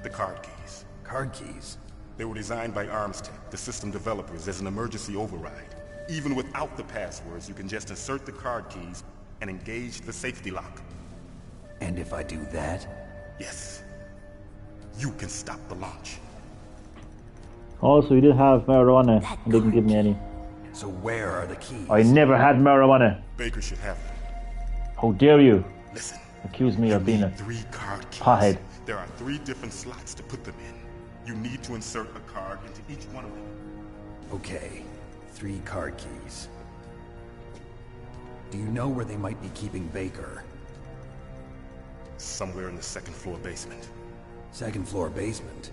The card keys. Card keys? They were designed by ArmsTech, the system developers, as an emergency override. Even without the passwords, you can just insert the card keys and engage the safety lock. And if I do that? Yes. You can stop the launch. Also, you did have marijuana and didn't give me any. So where are the keys? I never had marijuana. Baker should have them. How dare you? Listen. Accuse me of being a 3 card keys. pothead. There are 3 different slots to put them in. You need to insert a card into each one of them. Okay, 3 card keys. Do you know where they might be keeping Baker? Somewhere in the 2nd floor basement. 2nd floor basement?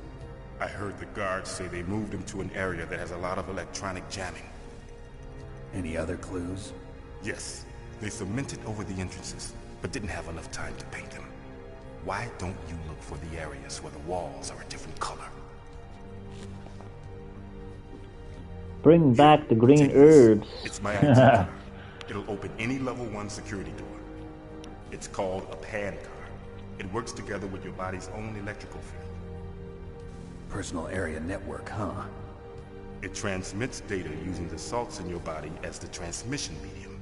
I heard the guards say they moved him to an area that has a lot of electronic jamming. Any other clues? Yes. They cemented over the entrances, but didn't have enough time to paint them. Why don't you look for the areas where the walls are a different color? Bring back the green herbs. It's my ID card. It'll open any level 1 security door. It's called a PAN card. It works together with your body's own electrical field. Personal area network, huh? It transmits data using the salts in your body as the transmission medium.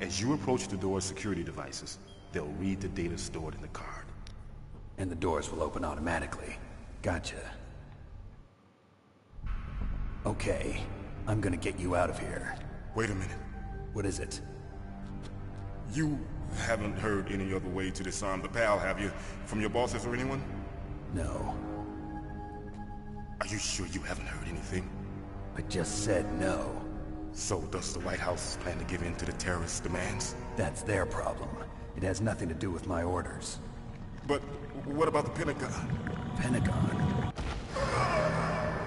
As you approach the door's security devices, they'll read the data stored in the card. And the doors will open automatically. Gotcha. Okay, I'm gonna get you out of here. Wait a minute. What is it? You haven't heard any other way to disarm the PAL, have you? From your bosses or anyone? No. Are you sure you haven't heard anything? I just said no. So does the White House plan to give in to the terrorists' demands? That's their problem. It has nothing to do with my orders. But what about the Pentagon? Pentagon?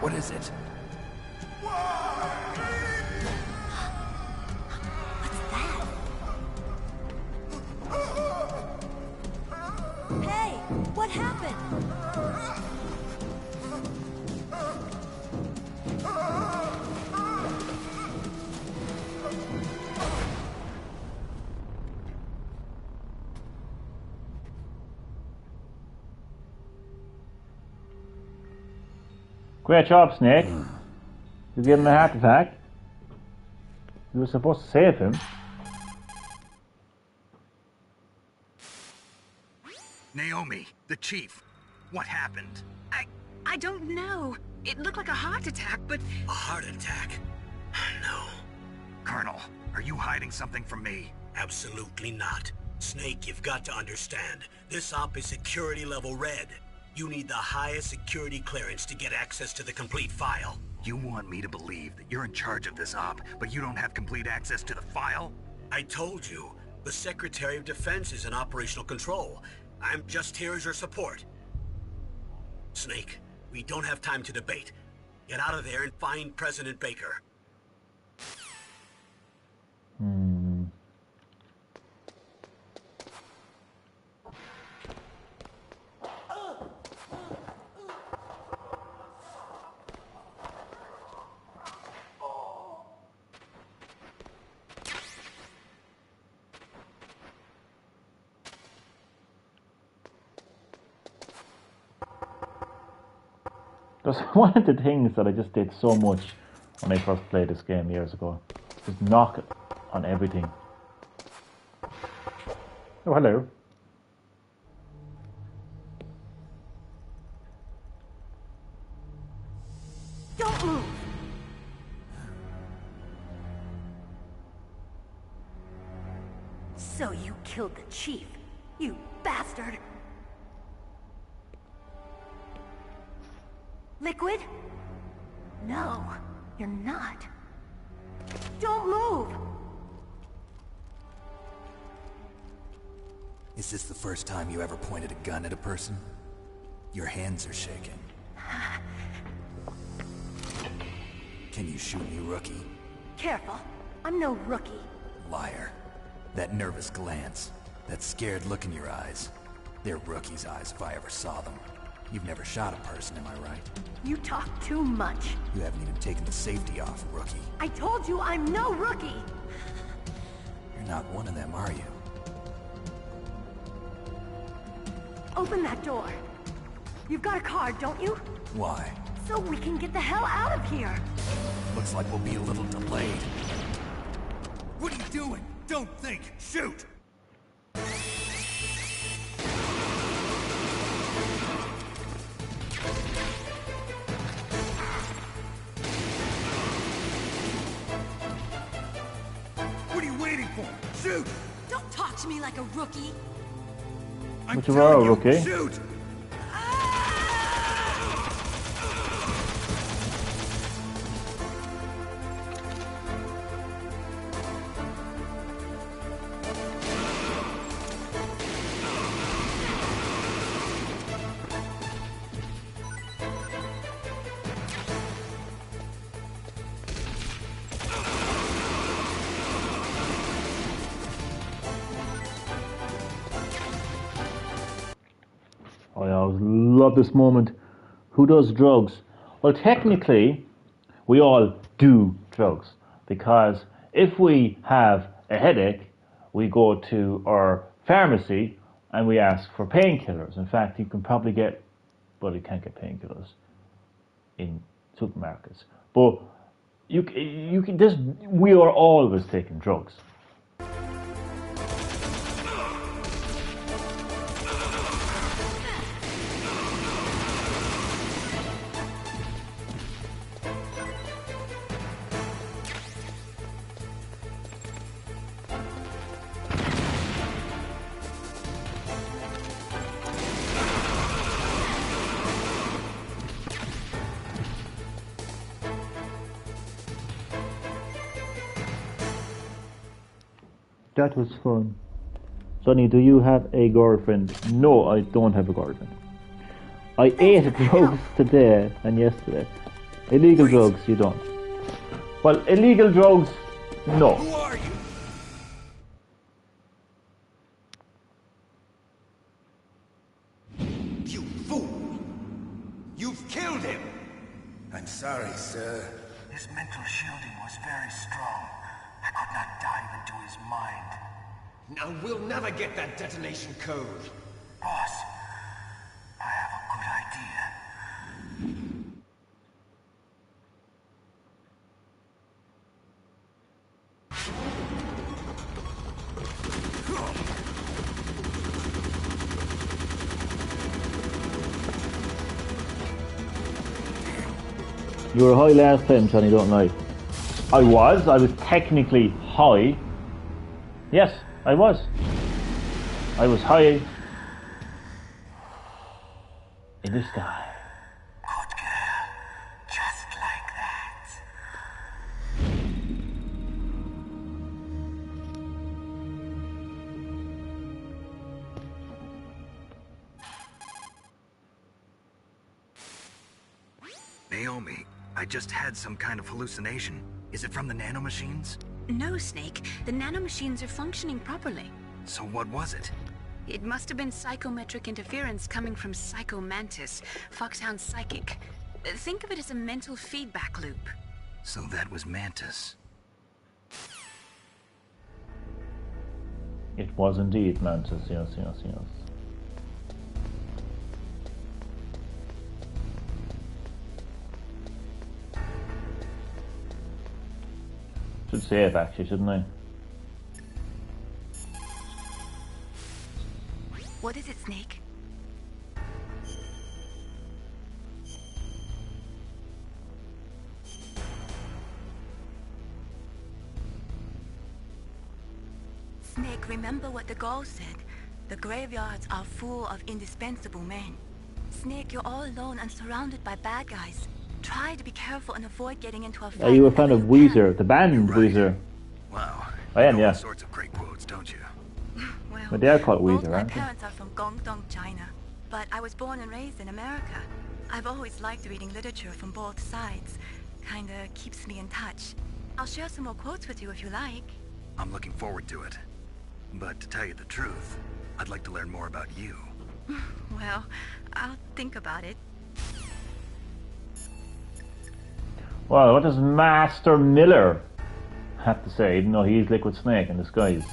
What is it? Hey, what happened? Great job, Snake. You gave him a heart attack. You were supposed to save him. Naomi, the chief. What happened? I don't know. It looked like a heart attack, but... A heart attack? No. Colonel, are you hiding something from me? Absolutely not. Snake, you've got to understand. This op is security level red. You need the highest security clearance to get access to the complete file. You want me to believe that you're in charge of this op, but you don't have complete access to the file? I told you. The Secretary of Defense is in operational control. I'm just here as your support. Snake, we don't have time to debate. Get out of there and find President Baker. That's one of the things that I just did so much when I first played this game years ago. Just knock on everything. Oh, hello. Don't move! So you killed the chief, you bastard! Liquid? No, you're not. Don't move! Is this the first time you ever pointed a gun at a person? Your hands are shaking. Can you shoot me, rookie? Careful, I'm no rookie. Liar. That nervous glance, that scared look in your eyes. They're rookie's eyes if I ever saw them. You've never shot a person, am I right? You talk too much. You haven't even taken the safety off, rookie. I told you I'm no rookie! You're not one of them, are you? Open that door. You've got a card, don't you? Why? So we can get the hell out of here. Looks like we'll be a little delayed. What are you doing? Don't think. Shoot! What are you waiting for? Shoot! Don't talk to me like a rookie. I'm What's wrong, telling you, okay? shoot! I always love this moment. Who does drugs? Well, technically, we all do drugs. Because if we have a headache, we go to our pharmacy and we ask for painkillers. In fact, you can probably get, well, you can't get painkillers in supermarkets. But you can just, we are always taking drugs. That was fun. Sonny, do you have a girlfriend? No, I don't have a girlfriend. I ate drugs today and yesterday. Illegal drugs, you don't. Well, illegal drugs, no. Who are you? You fool! You've killed him! I'm sorry, sir. His mental shielding was very strong. I could not dive into his mind. Now we'll never get that detonation code. Boss, I have a good idea. You were high last time, Johnny, don't lie. I was technically high. Yes, I was. I was high in the sky. Good girl. Just like that. Naomi, I just had some kind of hallucination. Is it from the nanomachines? No, Snake. The nanomachines are functioning properly. So what was it? It must have been psychometric interference coming from Psycho Mantis, Foxhound's psychic. Think of it as a mental feedback loop. So that was Mantis. It was indeed Mantis, yes. Should save actually, shouldn't I? What is it, Snake? Snake, remember what the Gaul said. The graveyards are full of indispensable men. Snake, you're all alone and surrounded by bad guys. Try to be careful and avoid getting into a fight. Are you a fan of Weezer, the band Weezer? Wow. I am, you know yeah. all sorts of great quotes, don't you? Well, But they are called both Weezer, my aren't they? parents are from Guangdong, China. But I was born and raised in America. I've always liked reading literature from both sides. Kinda keeps me in touch. I'll share some more quotes with you if you like. I'm looking forward to it. But to tell you the truth, I'd like to learn more about you. Well, I'll think about it. Well, what does Master Miller have to say, even though he's Liquid Snake in disguise?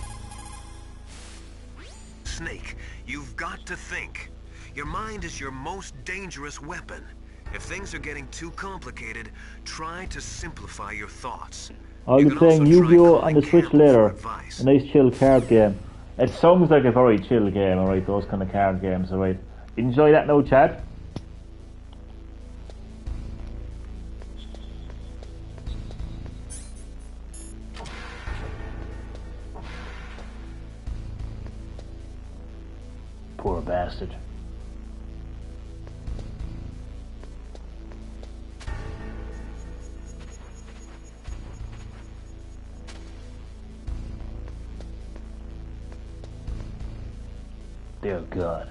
Snake, you've got to think. Your mind is your most dangerous weapon. If things are getting too complicated, try to simplify your thoughts. I'll be playing Yu-Gi-Oh! On the Switch later. A nice chill card game. It sounds like a very chill game, alright, those kind of card games, alright. Enjoy that now, Chad. Poor bastard. Dear God.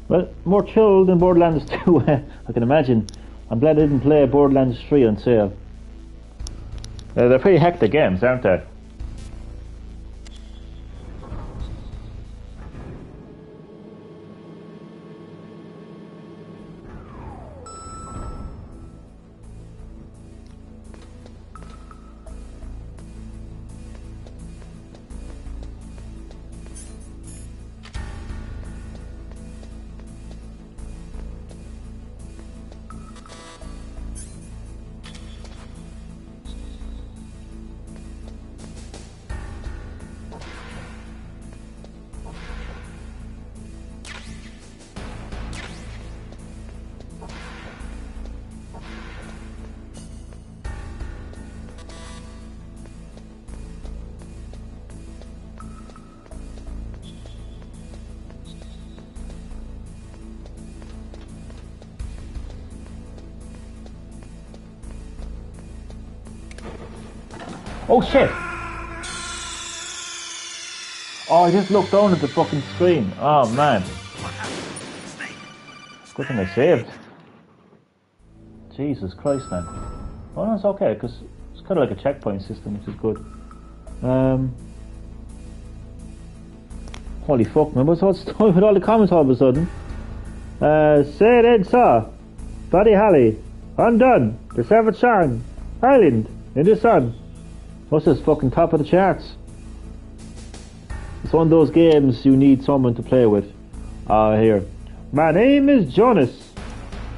Well, more chill than Borderlands 2, I can imagine. I'm glad I didn't play Borderlands 3 on sale. They're pretty hectic games, aren't they? Oh shit! Oh, I just looked down at the fucking screen. Oh man. Good thing I saved. Jesus Christ, man. Oh no, it's okay, because it's kind of like a checkpoint system, which is good. Holy fuck, man, what's all with all the comments all of a sudden? Say it ain't so. Buddy Holly. Undone. The Savage Song. Island. In the sun. What's this, fucking top of the charts? It's one of those games you need someone to play with. Here. My name is Jonas.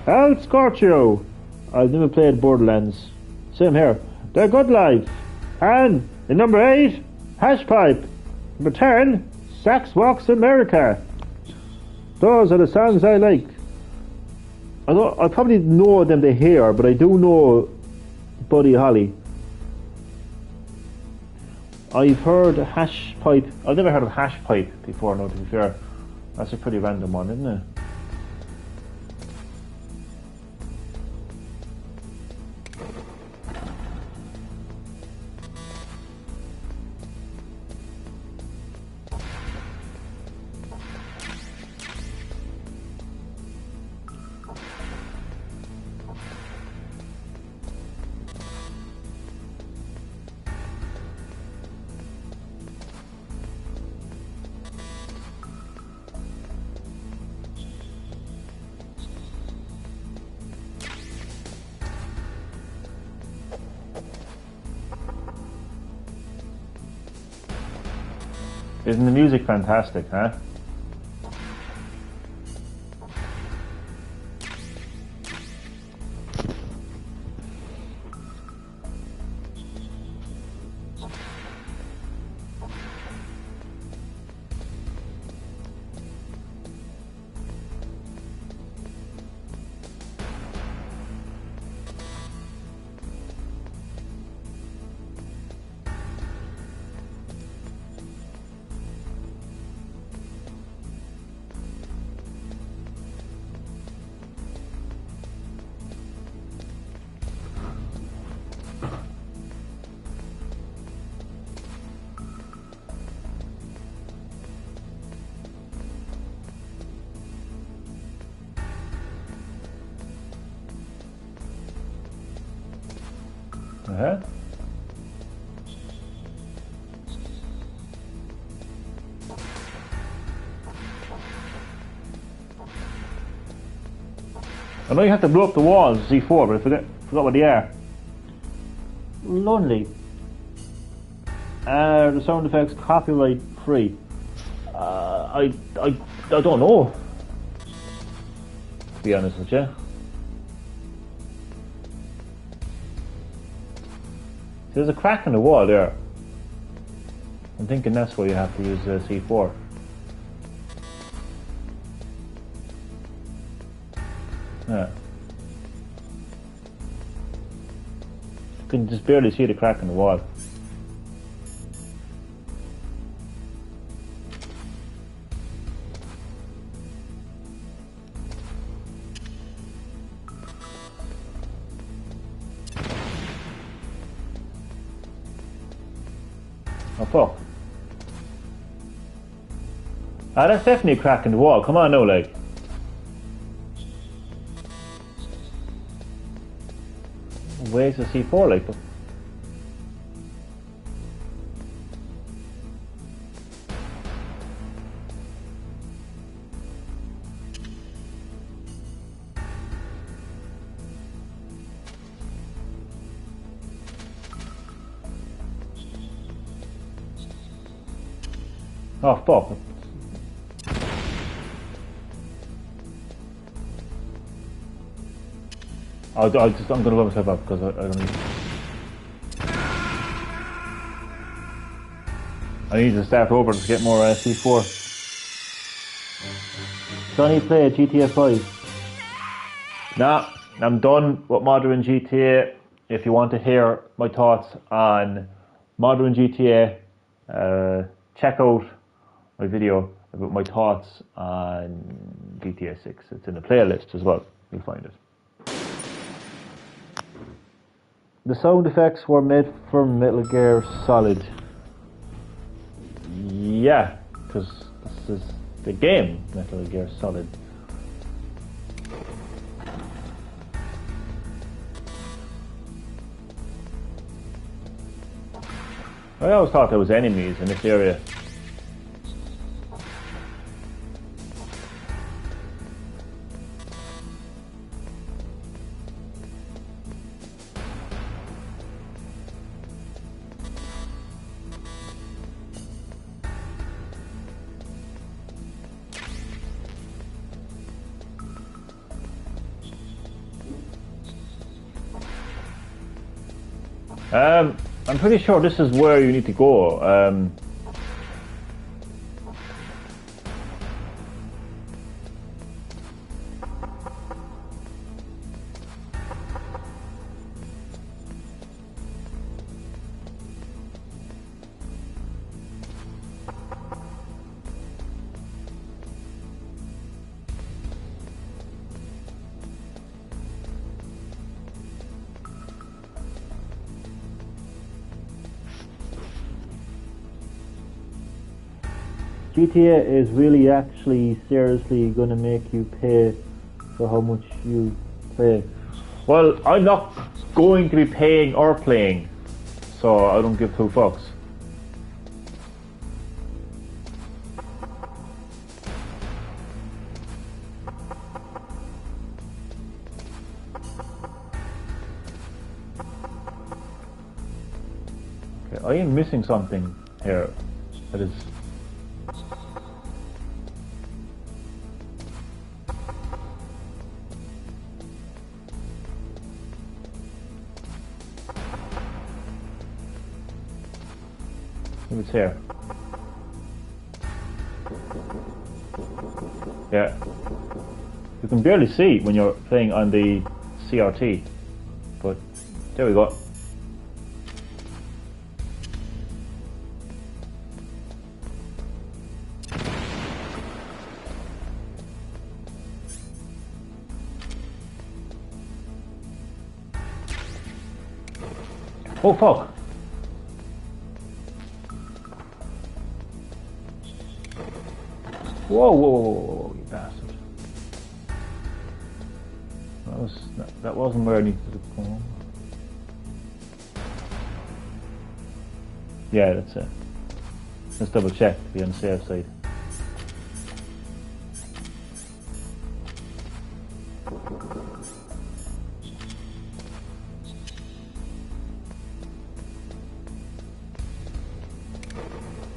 El Scorchio. I've never played Borderlands. Same here. The Good Life. And in number 8, Hashpipe. Number 10, Sax Walks America. Those are the songs I like. I probably know them to hear, but I do know Buddy Holly. I've heard Hashpipe. I've never heard of Hashpipe before, no, to be fair. That's a pretty random one, isn't it? Isn't the music fantastic, huh? Uh-huh. I know you have to blow up the walls, C4, but I forgot what they are. Lonely. The sound effects copyright free. I don't know. To be honest with you. There's a crack in the wall there. I'm thinking that's why you have to use C4. Yeah. You can just barely see the crack in the wall. Oh fuck. Ah, that's definitely a crack in the wall. Come on now, like. Where's the C4 like? Oh fuck. I'm gonna blow myself up because I don't need. I need to start over to get more C4. Johnny, play GTA 5. Nah, I'm done with Modern GTA. If you want to hear my thoughts on Modern GTA, check out my video about my thoughts on GTA 6. It's in the playlist as well. You'll find it. The sound effects were made from Metal Gear Solid. Yeah, because this is the game, Metal Gear Solid. I always thought there was enemies in this area. I'm pretty sure this is where you need to go. GTA is really actually seriously going to make you pay for how much you play. Well, I'm not going to be paying or playing, so I don't give two fucks. Okay, I am missing something here that is... It's here. Yeah. You can barely see when you're playing on the CRT, but there we go. Oh fuck! Whoa, whoa, whoa, whoa, you bastard. That wasn't where I needed to go. Yeah, that's it. Let's double check to be on the safe side.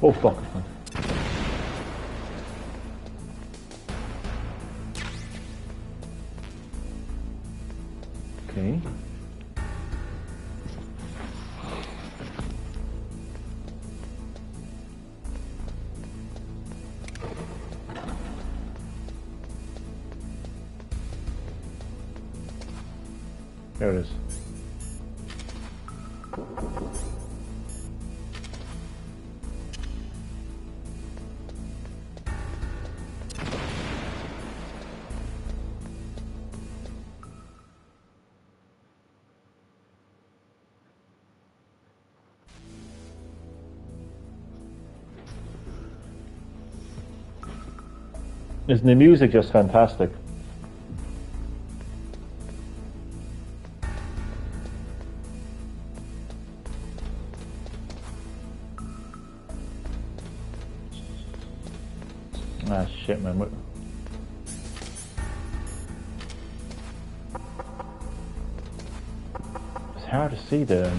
Oh fuck. Okay. There it is. Isn't the music just fantastic? Ah shit, man. It's hard to see the...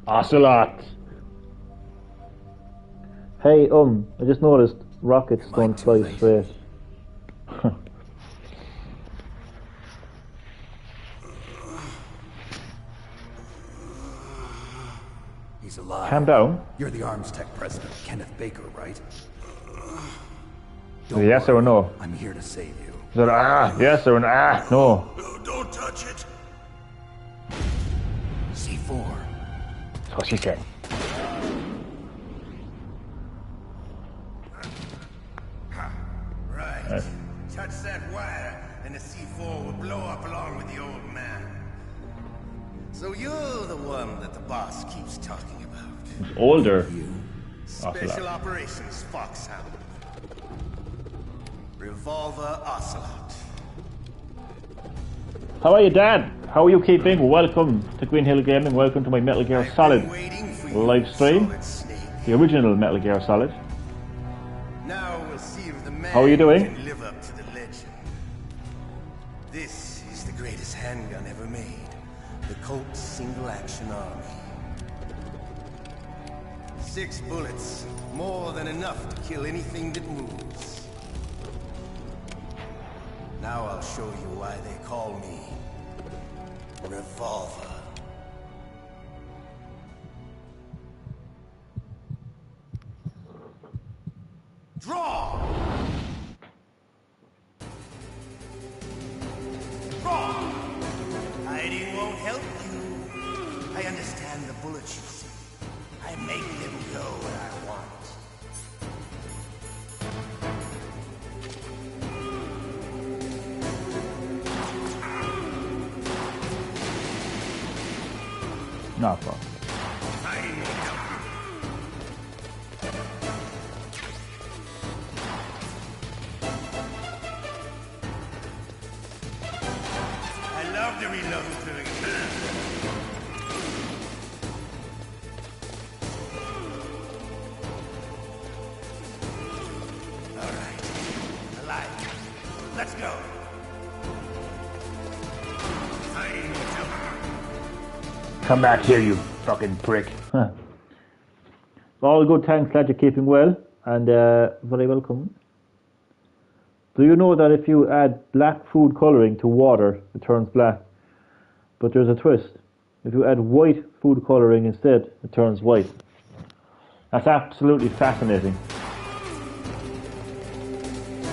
Ocelot! Hey, I just noticed rockets don't fly straight. He's alive. Calm down. You're the Arms Tech president, Kenneth Baker, right? Yes or no? I'm here to save you. Is that yes or no? No, don't touch it. C4. That's what she said. Right. Touch that wire, and the C4 will blow up along with the old man. So you're the one that the boss keeps talking about. He's older. Special Operations Foxhound. Revolver Ocelot. How are you, Dad? How are you keeping? Welcome to Green Hill Gaming. Welcome to my Metal Gear Solid live stream. The original Metal Gear Solid. Now we'll see if the man How are you doing? can live up to the legend. This is the greatest handgun ever made. The Colt Single Action Army. 6 bullets, more than enough to kill anything that moves. Now I'll show you why they call me Revolver. Draw! Draw! Hiding won't help you. I understand the bullets you see. I make them go where I want. Not far. I love the reload feeling. All right, alive. Let's go. Come back here, you fucking prick. Huh. All good, thanks. Glad you're keeping well, and very welcome. Do you know that if you add black food colouring to water, it turns black? But there's a twist. If you add white food colouring instead, it turns white. That's absolutely fascinating.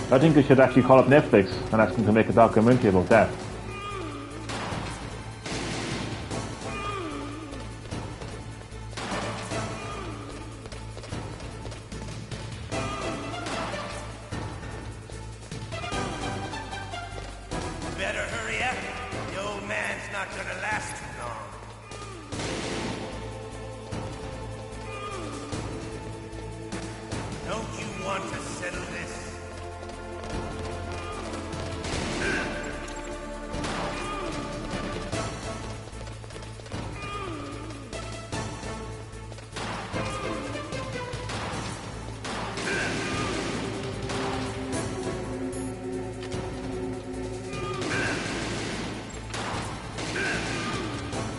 I think I should actually call up Netflix and ask them to make a documentary about that. Better hurry up. The old man's not gonna last too long. Don't you want to settle this?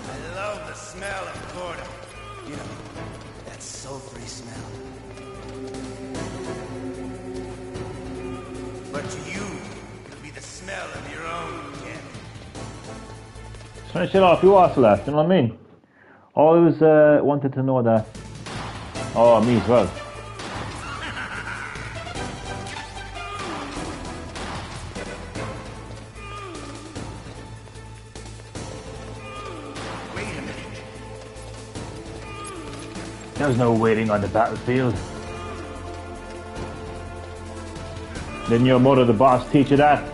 I love the smell of Gordo. You know, that sulfury smell. But to you, it'll be the smell of your own death. Trying to shit off you also last, you know what I mean? Always wanted to know that. Oh, me as well. Wait a minute. There's no waiting on the battlefield. Didn't your mother, the boss, teach you that?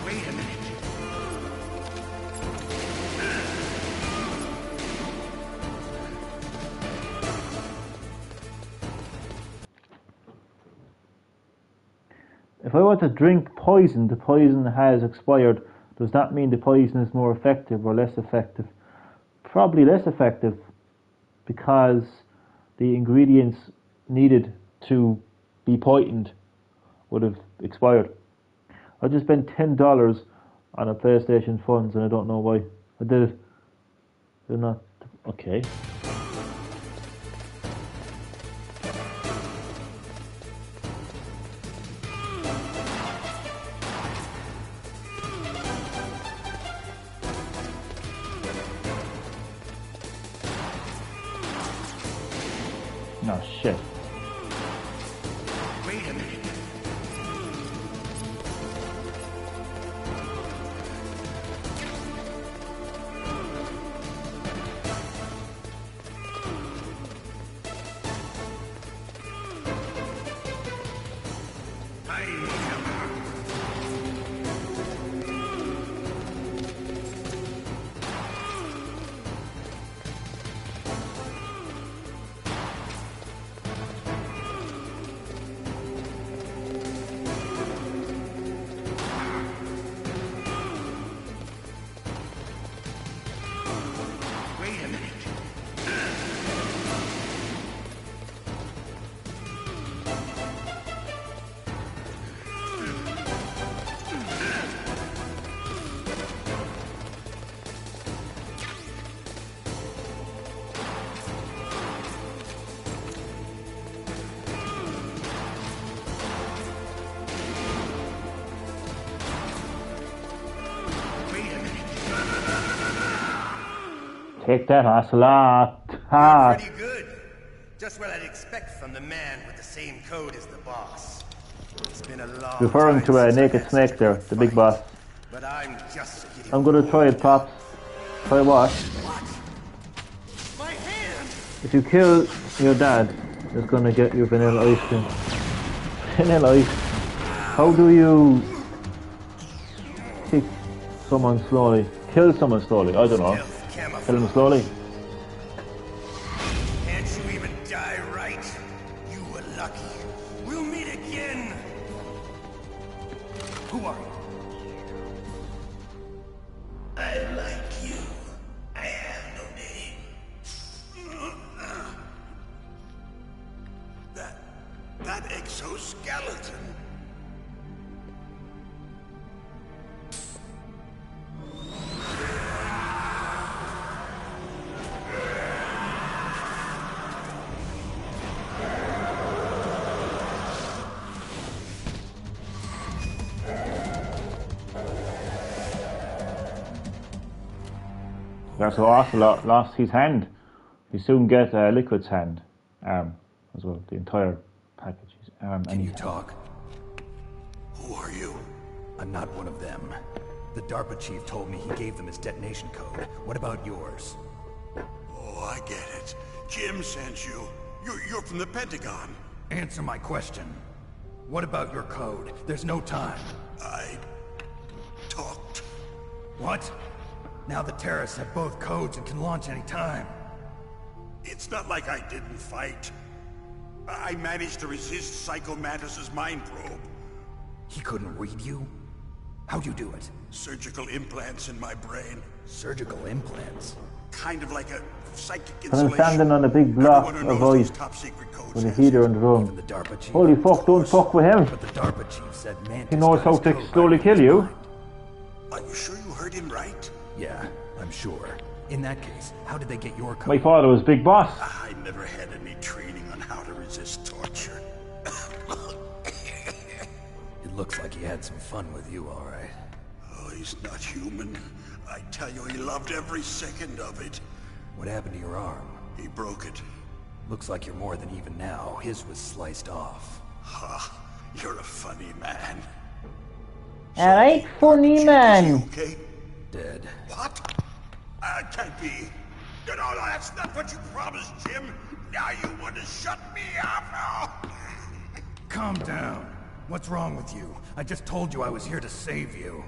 Wait a minute. If I want to drink poison, the poison has expired. Does that mean the poison is more effective or less effective? Probably less effective, because the ingredients needed to be poisoned would have expired. I just spent $10 on a PlayStation funds and I don't know why. I did it. They're not okay. No shit. Wait a minute. Take that, Ocelot. Ha! Pretty good. Just what I'd expect from the man with the same code as the boss. It's been a long Referring time to a since I've naked had snake such a there, good the big fight. boss. But I'm just getting I'm gonna try it, Pops. Try what? My hand! If you kill your dad, it's gonna get you vanilla ice cream. Vanilla ice. How do you kick someone slowly? Kill someone slowly? I don't know. Kill him slowly. also lost his hand. He soon get Liquid's hand, arm as well. The entire package. His arm. Can you talk? Who are you? I'm not one of them. The DARPA chief told me he gave them his detonation code. What about yours? Oh, I get it. Jim sent you. You're from the Pentagon. Answer my question. What about your code? There's no time. I talked. What? Now the terrorists have both codes and can launch any time. It's not like I didn't fight. I managed to resist Psycho Mantis's mind probe. He couldn't read you? How'd you do it? Surgical implants in my brain. Surgical implants? Kind of like a psychic I'm insulation. standing on a big block of ice with a heater on the room. Holy fuck, don't fuck with him. But the DARPA chief said Mantis He knows how to slowly kill you. Are you sure you heard him right? Yeah, I'm sure. In that case, how did they get your code? My father was Big Boss. I never had any training on how to resist torture. It looks like he had some fun with you, all right. Oh, he's not human. I tell you, he loved every second of it. What happened to your arm? He broke it. Looks like you're more than even now. His was sliced off. Ha! You're a funny man. Alright, funny man. Okay? Dead. What? Can't be. No, that's not what you promised, Jim. Now you want to shut me up? Calm down. What's wrong with you? I just told you I was here to save you.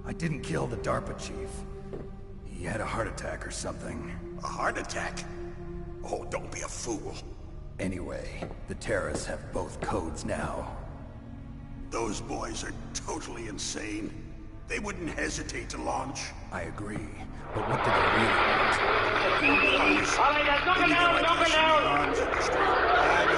I didn't kill the DARPA chief. He had a heart attack or something. A heart attack? Oh, don't be a fool. Anyway, the terrorists have both codes now. Those boys are totally insane. They wouldn't hesitate to launch. I agree. But what do they really want? All right, let's knock it down, knock it down!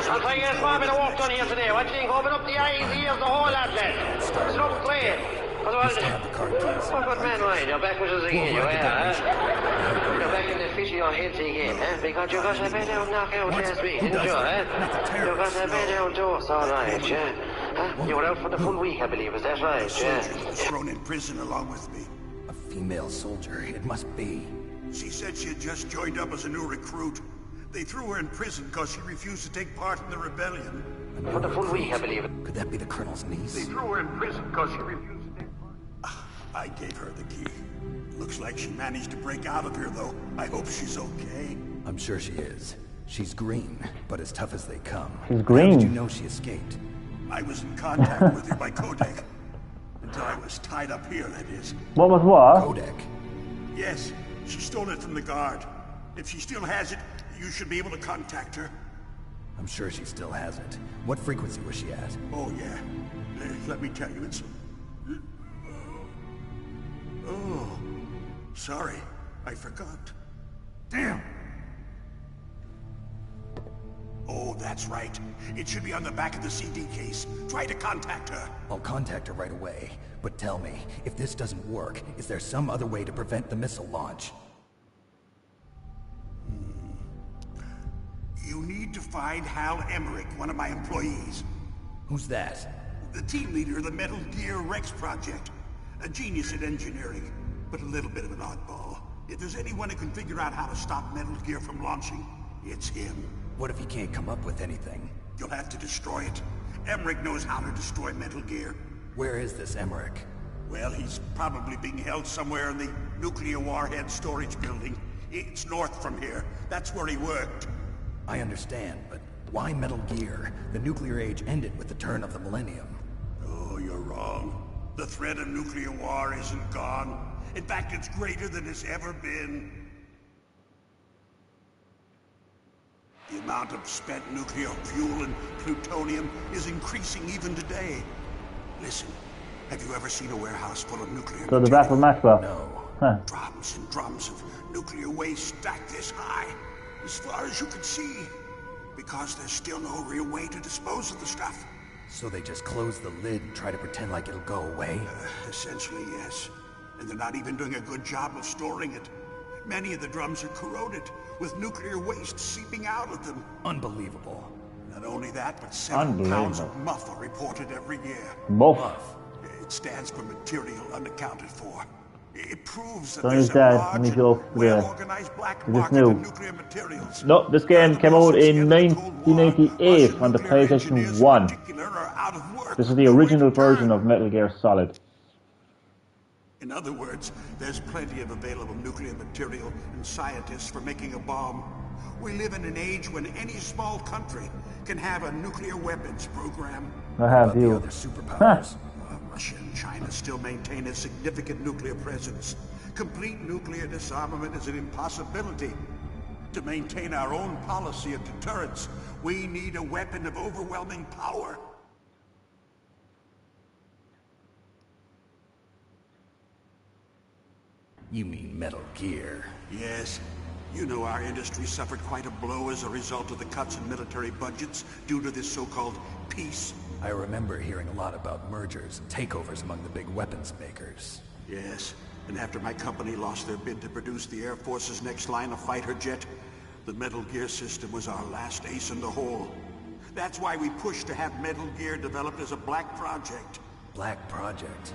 I'll tell you this, Bob, in a walk done here today. What do you think? Open up the eyes, ears, the whole lot, lad. It's not clean. What good man, right? You're back with us again, you are, huh? You're back in the fish of your heads again, huh? Because you got that bad old knockout last week, didn't you, huh? You got that bad old dose, all right, yeah? Huh? You were out for the full week, I believe, is that right, yeah? Thrown in prison along with me. A female soldier, it must be. She said she had just joined up as a new recruit. They threw her in prison because she refused to take part in the rebellion. For the full week, I believe. Could that be the Colonel's niece? They threw her in prison because she refused to take part. I gave her the key. Looks like she managed to break out of here, though. I hope she's okay. I'm sure she is. She's green, but as tough as they come. She's green. How did you know she escaped? I was in contact with her by codec. Until I was tied up here, that is. What was what? Codec? Yes, she stole it from the guard. If she still has it, you should be able to contact her. I'm sure she still has it. What frequency was she at? Oh, yeah. Let me tell you, it's... Oh, sorry. I forgot. Damn! Oh, that's right. It should be on the back of the CD case. Try to contact her. I'll contact her right away. But tell me, if this doesn't work, is there some other way to prevent the missile launch? You need to find Hal Emmerich, one of my employees. Who's that? The team leader of the Metal Gear Rex project. A genius at engineering, but a little bit of an oddball. If there's anyone who can figure out how to stop Metal Gear from launching, it's him. What if he can't come up with anything? You'll have to destroy it. Emmerich knows how to destroy Metal Gear. Where is this Emmerich? Well, he's probably being held somewhere in the nuclear warhead storage building. It's north from here. That's where he worked. I understand, but why Metal Gear? The nuclear age ended with the turn of the millennium. Oh, you're wrong. The threat of nuclear war isn't gone. In fact, it's greater than it's ever been. The amount of spent nuclear fuel and plutonium is increasing even today. Listen, have you ever seen a warehouse full of nuclear So the Battle Maxwell. No. Huh. Drums and drums of nuclear waste stacked this high, as far as you can see. Because there's still no real way to dispose of the stuff. So they just close the lid and try to pretend like it'll go away? Essentially, yes. And they're not even doing a good job of storing it. Many of the drums are corroded, with nuclear waste seeping out of them. Unbelievable. Not only that, but 7 pounds of muff are reported every year. Muff? It stands for material unaccounted for. It proves that Don't there's use a that. large Let me go and for the. well-organized black Is this market new? of nuclear materials. No, this game came out in 1998 on the PlayStation 1. This is the original version of Metal Gear Solid. In other words, there's plenty of available nuclear material and scientists for making a bomb. We live in an age when any small country can have a nuclear weapons program. I have you. Other superpowers. Russia and China still maintain a significant nuclear presence. Complete nuclear disarmament is an impossibility. To maintain our own policy of deterrence, we need a weapon of overwhelming power. You mean Metal Gear? Yes. You know our industry suffered quite a blow as a result of the cuts in military budgets due to this so-called peace. I remember hearing a lot about mergers and takeovers among the big weapons makers. Yes, and after my company lost their bid to produce the Air Force's next line of fighter jet, the Metal Gear system was our last ace in the hole. That's why we pushed to have Metal Gear developed as a black project. Black project?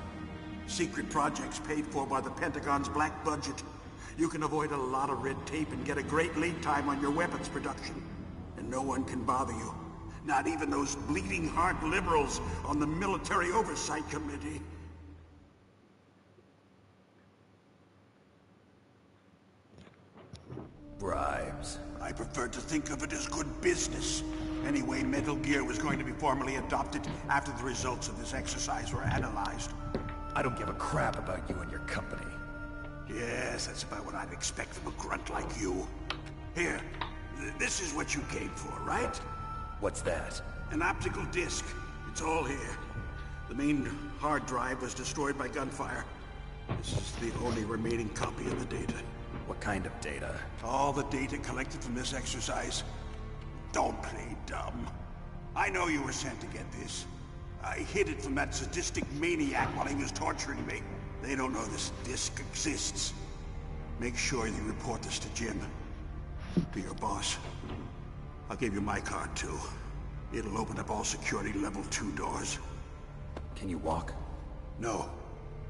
Secret projects paid for by the Pentagon's black budget. You can avoid a lot of red tape and get a great lead time on your weapons production. And no one can bother you. Not even those bleeding heart liberals on the Military Oversight Committee. Bribes. I prefer to think of it as good business. Anyway, Metal Gear was going to be formally adopted after the results of this exercise were analyzed. I don't give a crap about you and your company. Yes, that's about what I'd expect from a grunt like you. Here, this is what you came for, right? What's that? An optical disc. It's all here. The main hard drive was destroyed by gunfire. This is the only remaining copy of the data. What kind of data? All the data collected from this exercise. Don't play dumb. I know you were sent to get this. I hid it from that sadistic maniac while he was torturing me. They don't know this disc exists. Make sure you report this to Jim. To your boss. I'll give you my card too. It'll open up all security level 2 doors. Can you walk? No.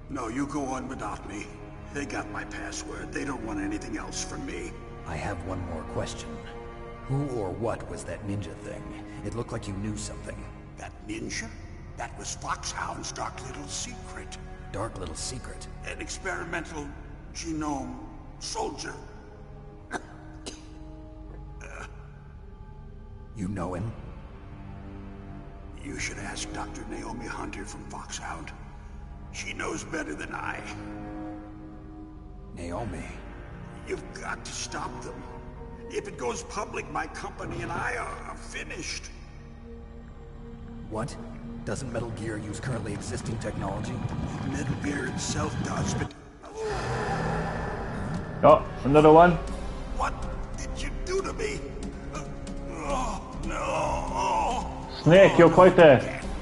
No, you go on without me. They got my password. They don't want anything else from me. I have one more question. Who or what was that ninja thing? It looked like you knew something. That ninja? That was Foxhound's dark little secret. Dark little secret? An experimental genome soldier. You know him? You should ask Dr. Naomi Hunter from Foxhound. She knows better than I. Naomi? You've got to stop them. If it goes public, my company and I are finished. What? Doesn't Metal Gear use currently existing technology? Metal Gear itself does, but... Oh, another one. What did you do to me? Oh, no. Snake, you're quite the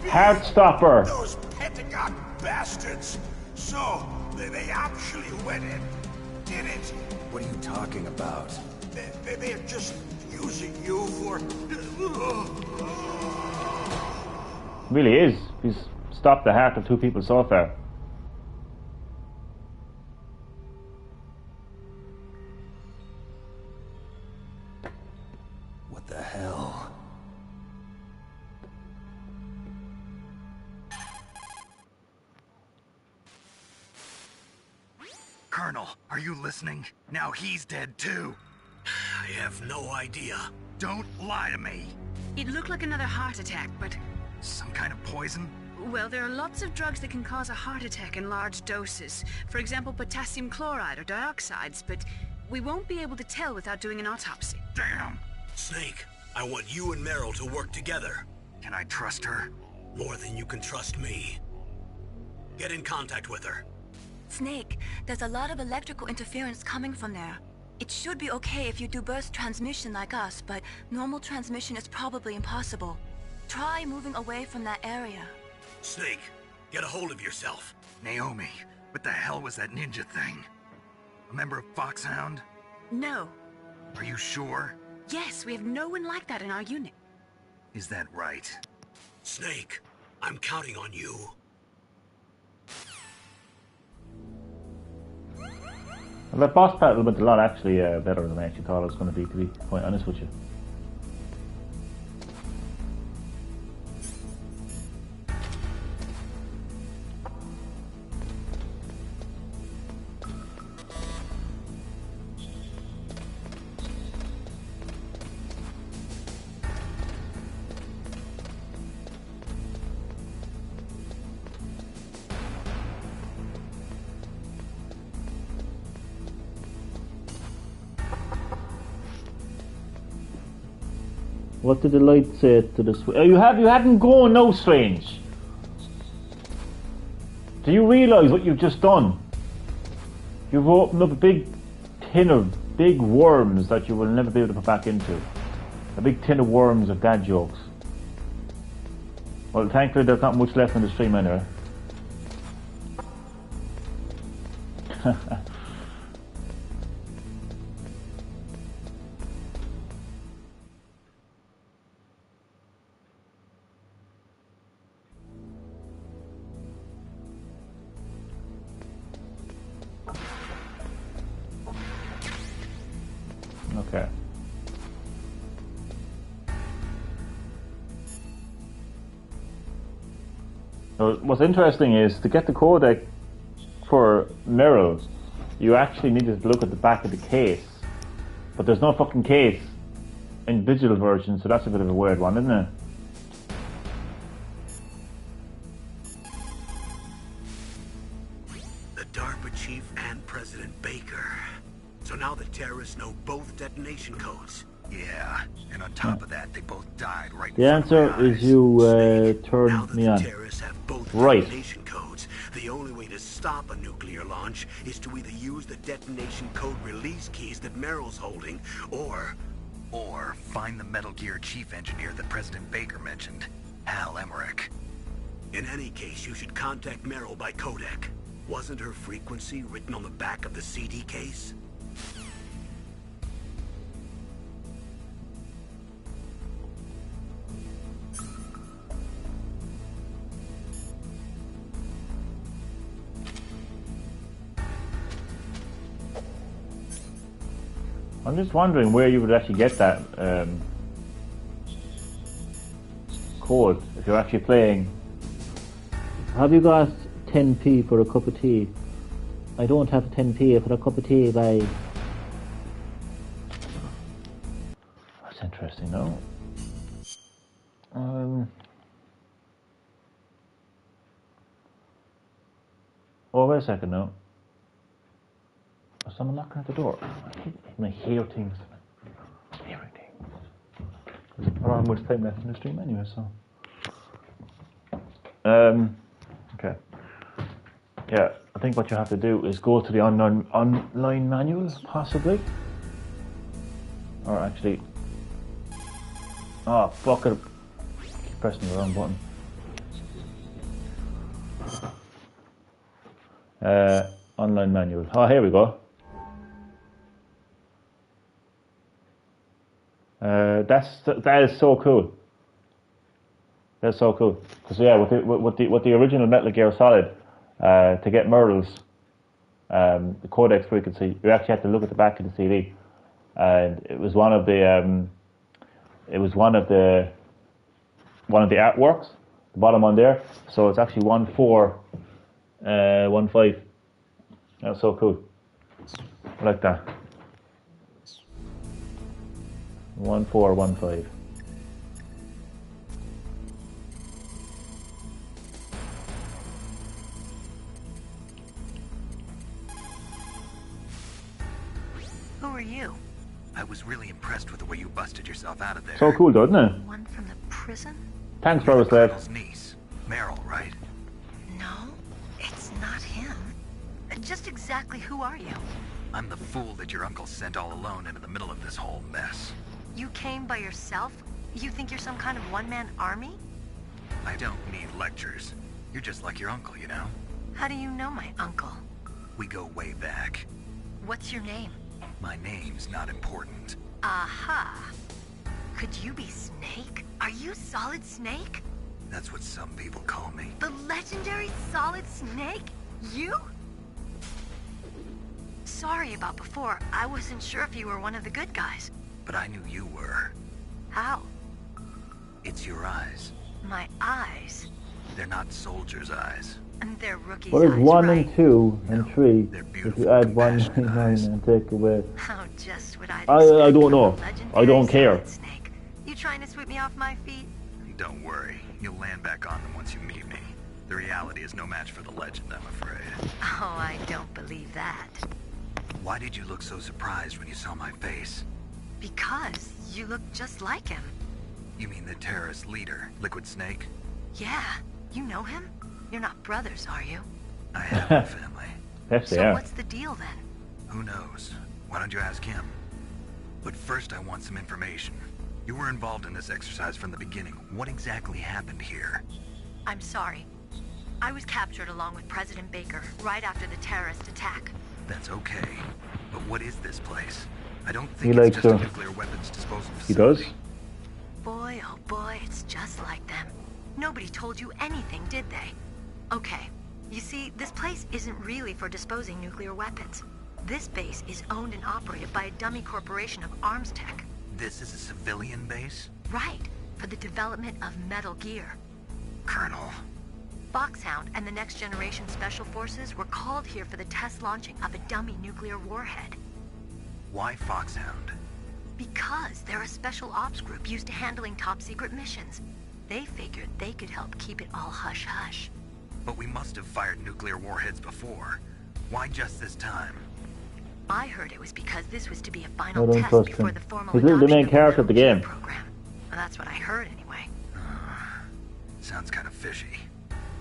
heart stopper. Those Pentagon bastards. So, they actually went and did it. What are you talking about? They're just using you for... Really is. He's stopped the heart of 2 people so far. What the hell? Colonel, are you listening? Now he's dead too. I have no idea. Don't lie to me. It looked like another heart attack, but... Some kind of poison? Well, there are lots of drugs that can cause a heart attack in large doses. For example, potassium chloride or dioxides, but we won't be able to tell without doing an autopsy. Damn! Snake, I want you and Meryl to work together. Can I trust her? More than you can trust me. Get in contact with her. Snake, there's a lot of electrical interference coming from there. It should be okay if you do burst transmission like us, but normal transmission is probably impossible. Try moving away from that area. Snake, get a hold of yourself. Naomi, what the hell was that ninja thing? A member of Foxhound? No. Are you sure? Yes, we have no one like that in our unit. Is that right? Snake, I'm counting on you. Well, that boss battle went a lot actually better than I actually thought it was going to be quite honest with you. What did the light say to the switch? You haven't gone no Strange. Do you realise what you've just done? You've opened up a big tin of big worms that you will never be able to put back into. A big tin of worms of dad jokes. Well, thankfully there's not much left in the stream anyway. Okay. So what's interesting is to get the codec for Meryl, you actually needed to look at the back of the case, but there's no fucking case in digital version, so that's a bit of a weird one, isn't it? The DARPA chief and President Baker. So now the terrorists know both detonation codes. Yeah, and on top of that, they both died right The answer is you turned me on. Terrorists have both Right. detonation codes. The only way to stop a nuclear launch is to either use the detonation code release keys that Meryl's holding, or find the Metal Gear chief engineer that President Baker mentioned, Hal Emmerich. in any case, you should contact Meryl by codec. Wasn't her frequency written on the back of the CD case? I'm just wondering where you would actually get that code if you're actually playing. Have you got 10p for a cup of tea? I don't have 10p for a cup of tea, bye. That's interesting, no? Oh, wait a second now. Is someone knocking at the door? I hear things. Hearing things. I don't have much time left in the stream anyway, so. Okay. Yeah, I think what you have to do is go to the online manual, possibly. Or actually. Oh, fuck it. Keep pressing the wrong button. Online manual. Oh, here we go. That is so cool. That's so cool. Because yeah, with the original Metal Gear Solid, to get Meryl's the codex frequency, you actually had to look at the back of the CD, and it was one of the artworks, the bottom one there. So it's actually 1415. That's so cool. I like that. 1415. Who are you? I was really impressed with the way you busted yourself out of there. So cool, doesn't it? One from the prison? Thanks, Rose Slave. Colonel's niece, Meryl, right? No, it's not him. Just exactly who are you? I'm the fool that your uncle sent all alone into the middle of this whole mess. You came by yourself? You think you're some kind of one-man army? I don't need lectures. You're just like your uncle, you know? How do you know my uncle? We go way back. What's your name? My name's not important. Aha. Could you be Snake? Are you Solid Snake? That's what some people call me. The legendary Solid Snake? You? sorry about before. I wasn't sure if you were one of the good guys. But I knew you were. How? It's your eyes. My eyes? They're not soldiers' eyes. And they're rookies' What is eyes, 1 right? and 2 and 3 if you add 1 and 9 and take away? How just would I I don't know. I don't care. Snake. You trying to sweep me off my feet? Don't worry. You'll land back on them once you meet me. The reality is no match for the legend, I'm afraid. Oh, I don't believe that. Why did you look so surprised when you saw my face? Because you look just like him. You mean the terrorist leader, Liquid Snake? Yeah, you know him? You're not brothers, are you? I have a family. Yes, they So are. what's the deal then? Who knows? Why don't you ask him? But first I want some information. You were involved in this exercise from the beginning. What exactly happened here? I'm sorry. I was captured along with President Baker right after the terrorist attack. That's okay. But what is this place? I don't He think likes it's just a her. nuclear weapons disposal He facility. does? Boy, oh boy, it's just like them. Nobody told you anything, did they? Okay. You see, this place isn't really for disposing nuclear weapons. This base is owned and operated by a dummy corporation of arms tech. This is a civilian base? Right, for the development of Metal Gear. Colonel. Foxhound and the Next Generation Special Forces were called here for the test launching of a dummy nuclear warhead. Why Foxhound? Because they're a special ops group used to handling top-secret missions. They figured they could help keep it all hush-hush. But we must have fired nuclear warheads before. Why just this time? I heard it was because this was to be a I final don't test trust before him. the formal He's literally the main adoption of character of the game. program. Well, that's what I heard anyway. Sounds kind of fishy.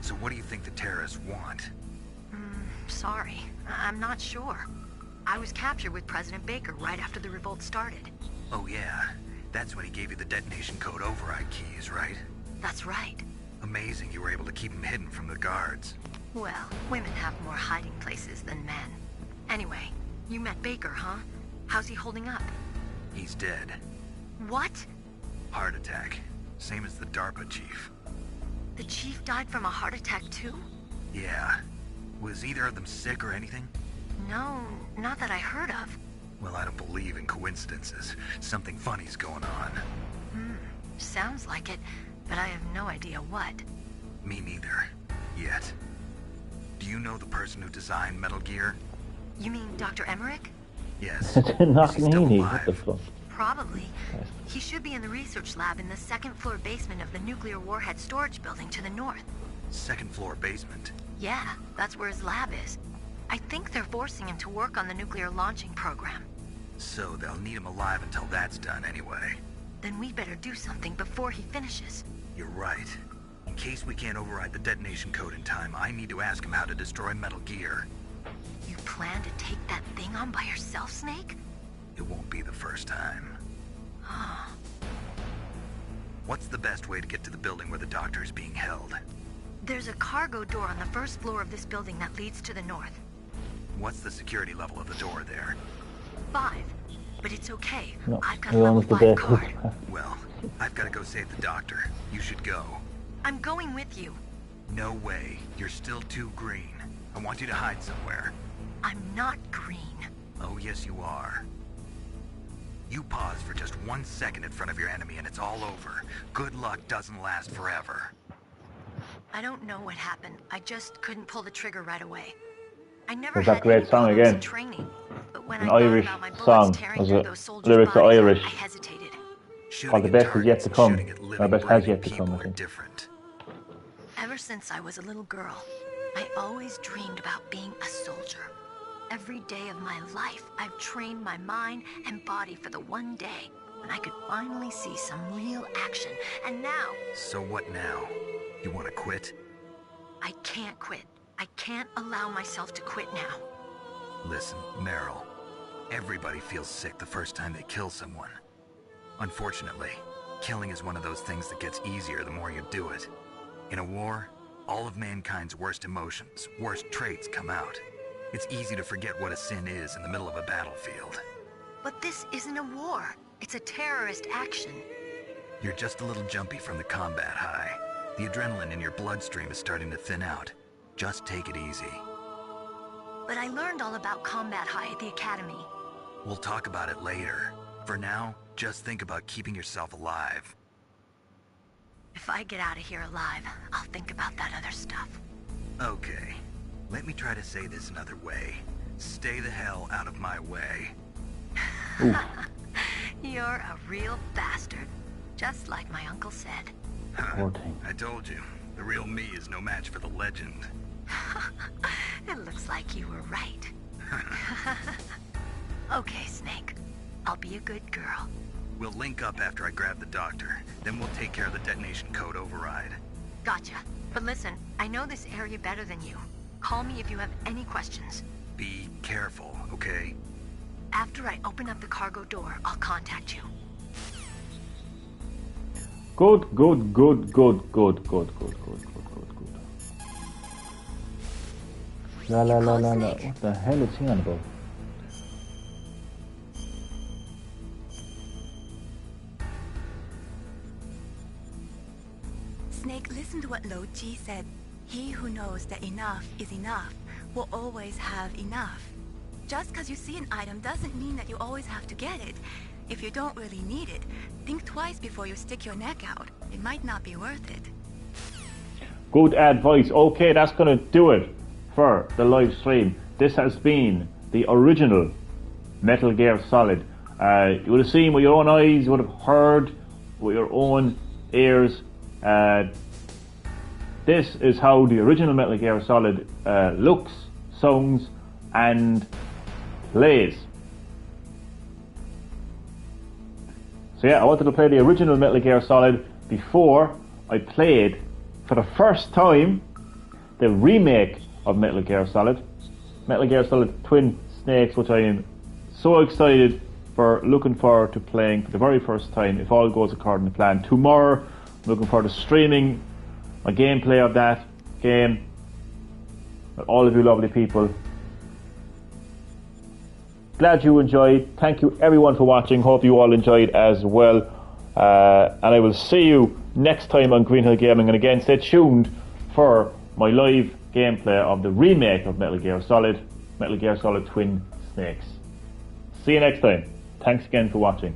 So what do you think the terrorists want? Sorry, I'm not sure. I was captured with President Baker right after the revolt started. Oh yeah, that's when he gave you the detonation code override keys, right? That's right. Amazing you were able to keep him hidden from the guards. Well, women have more hiding places than men. Anyway, you met Baker, huh? How's he holding up? He's dead. What? Heart attack. Same as the DARPA chief. The chief died from a heart attack too? Yeah. Was either of them sick or anything? No, not that I heard of. Well, I don't believe in coincidences. Something funny's going on. Sounds like it, but I have no idea what. Me neither. Yet. Do you know the person who designed Metal Gear? You mean Dr. Emmerich? Yes. Knocknini, what the fuck? Probably. He should be in the research lab in the second-floor basement of the nuclear warhead storage building to the north. Second floor basement. Yeah, that's where his lab is. I think they're forcing him to work on the nuclear launching program. So they'll need him alive until that's done anyway. Then we better do something before he finishes. You're right. In case we can't override the detonation code in time, I need to ask him how to destroy Metal Gear. You plan to take that thing on by yourself, Snake? It won't be the first time. What's the best way to get to the building where the doctor is being held? There's a cargo door on the first floor of this building that leads to the north. What's the security level of the door there? 5. But it's okay. No, I've got he a level owns the 5 best. card. Well, I've got to go save the doctor. You should go. I'm going with you. No way. You're still too green. I want you to hide somewhere. I'm not green. Oh, yes, you are. You pause for just 1 second in front of your enemy and it's all over. Good luck doesn't last forever. I don't know what happened. I just couldn't pull the trigger right away. I never There's had that great any song problems again. in training, but when An I thought Irish about my bullets song. tearing Was through it those soldiers' lyrics are bodies, Irish? I hesitated. Or the best is yet to come. Or best has yet to come, I think. Ever since I was a little girl, I always dreamed about being a soldier. Every day of my life, I've trained my mind and body for the one day when I could finally see some real action. And now... So what now? You want to quit? I can't quit. I can't allow myself to quit now. Listen, Meryl. Everybody feels sick the first time they kill someone. Unfortunately, killing is one of those things that gets easier the more you do it. In a war, all of mankind's worst emotions, worst traits come out. It's easy to forget what a sin is in the middle of a battlefield. But this isn't a war. It's a terrorist action. You're just a little jumpy from the combat high. The adrenaline in your bloodstream is starting to thin out. Just take it easy. but I learned all about combat high at the academy. We'll talk about it later. For now, just think about keeping yourself alive. If I get out of here alive, I'll think about that other stuff. Okay. Let me try to say this another way. Stay the hell out of my way. You're a real bastard. Just like my uncle said. I told you. The real me is no match for the legend. It looks like you were right. Okay, Snake. I'll be a good girl. We'll link up after I grab the doctor. Then we'll take care of the detonation code override. Gotcha. But listen, I know this area better than you. Call me if you have any questions. Be careful, okay? After I open up the cargo door, I'll contact you. Good. La. What the hell is he on about? Snake, listen to what Lo Ji said. He who knows that enough is enough will always have enough. Just because you see an item doesn't mean that you always have to get it. If you don't really need it, think twice before you stick your neck out. It might not be worth it. Good advice. Okay, that's going to do it for the live stream. This has been the original Metal Gear Solid. You would have seen with your own eyes, you would have heard with your own ears. This is how the original Metal Gear Solid looks, sounds, and plays. So yeah, I wanted to play the original Metal Gear Solid before I played, for the first time, the remake of Metal Gear Solid. Metal Gear Solid Twin Snakes, which I am so excited for, looking forward to playing for the very first time, if all goes according to plan. Tomorrow, I'm looking forward to streaming my gameplay of that game with all of you lovely people. Glad you enjoyed. Thank you everyone for watching. Hope you all enjoyed as well. And I will see you next time on Green Hill Gaming. And again, stay tuned for my live gameplay of the remake of Metal Gear Solid Twin Snakes. See you next time. Thanks again for watching.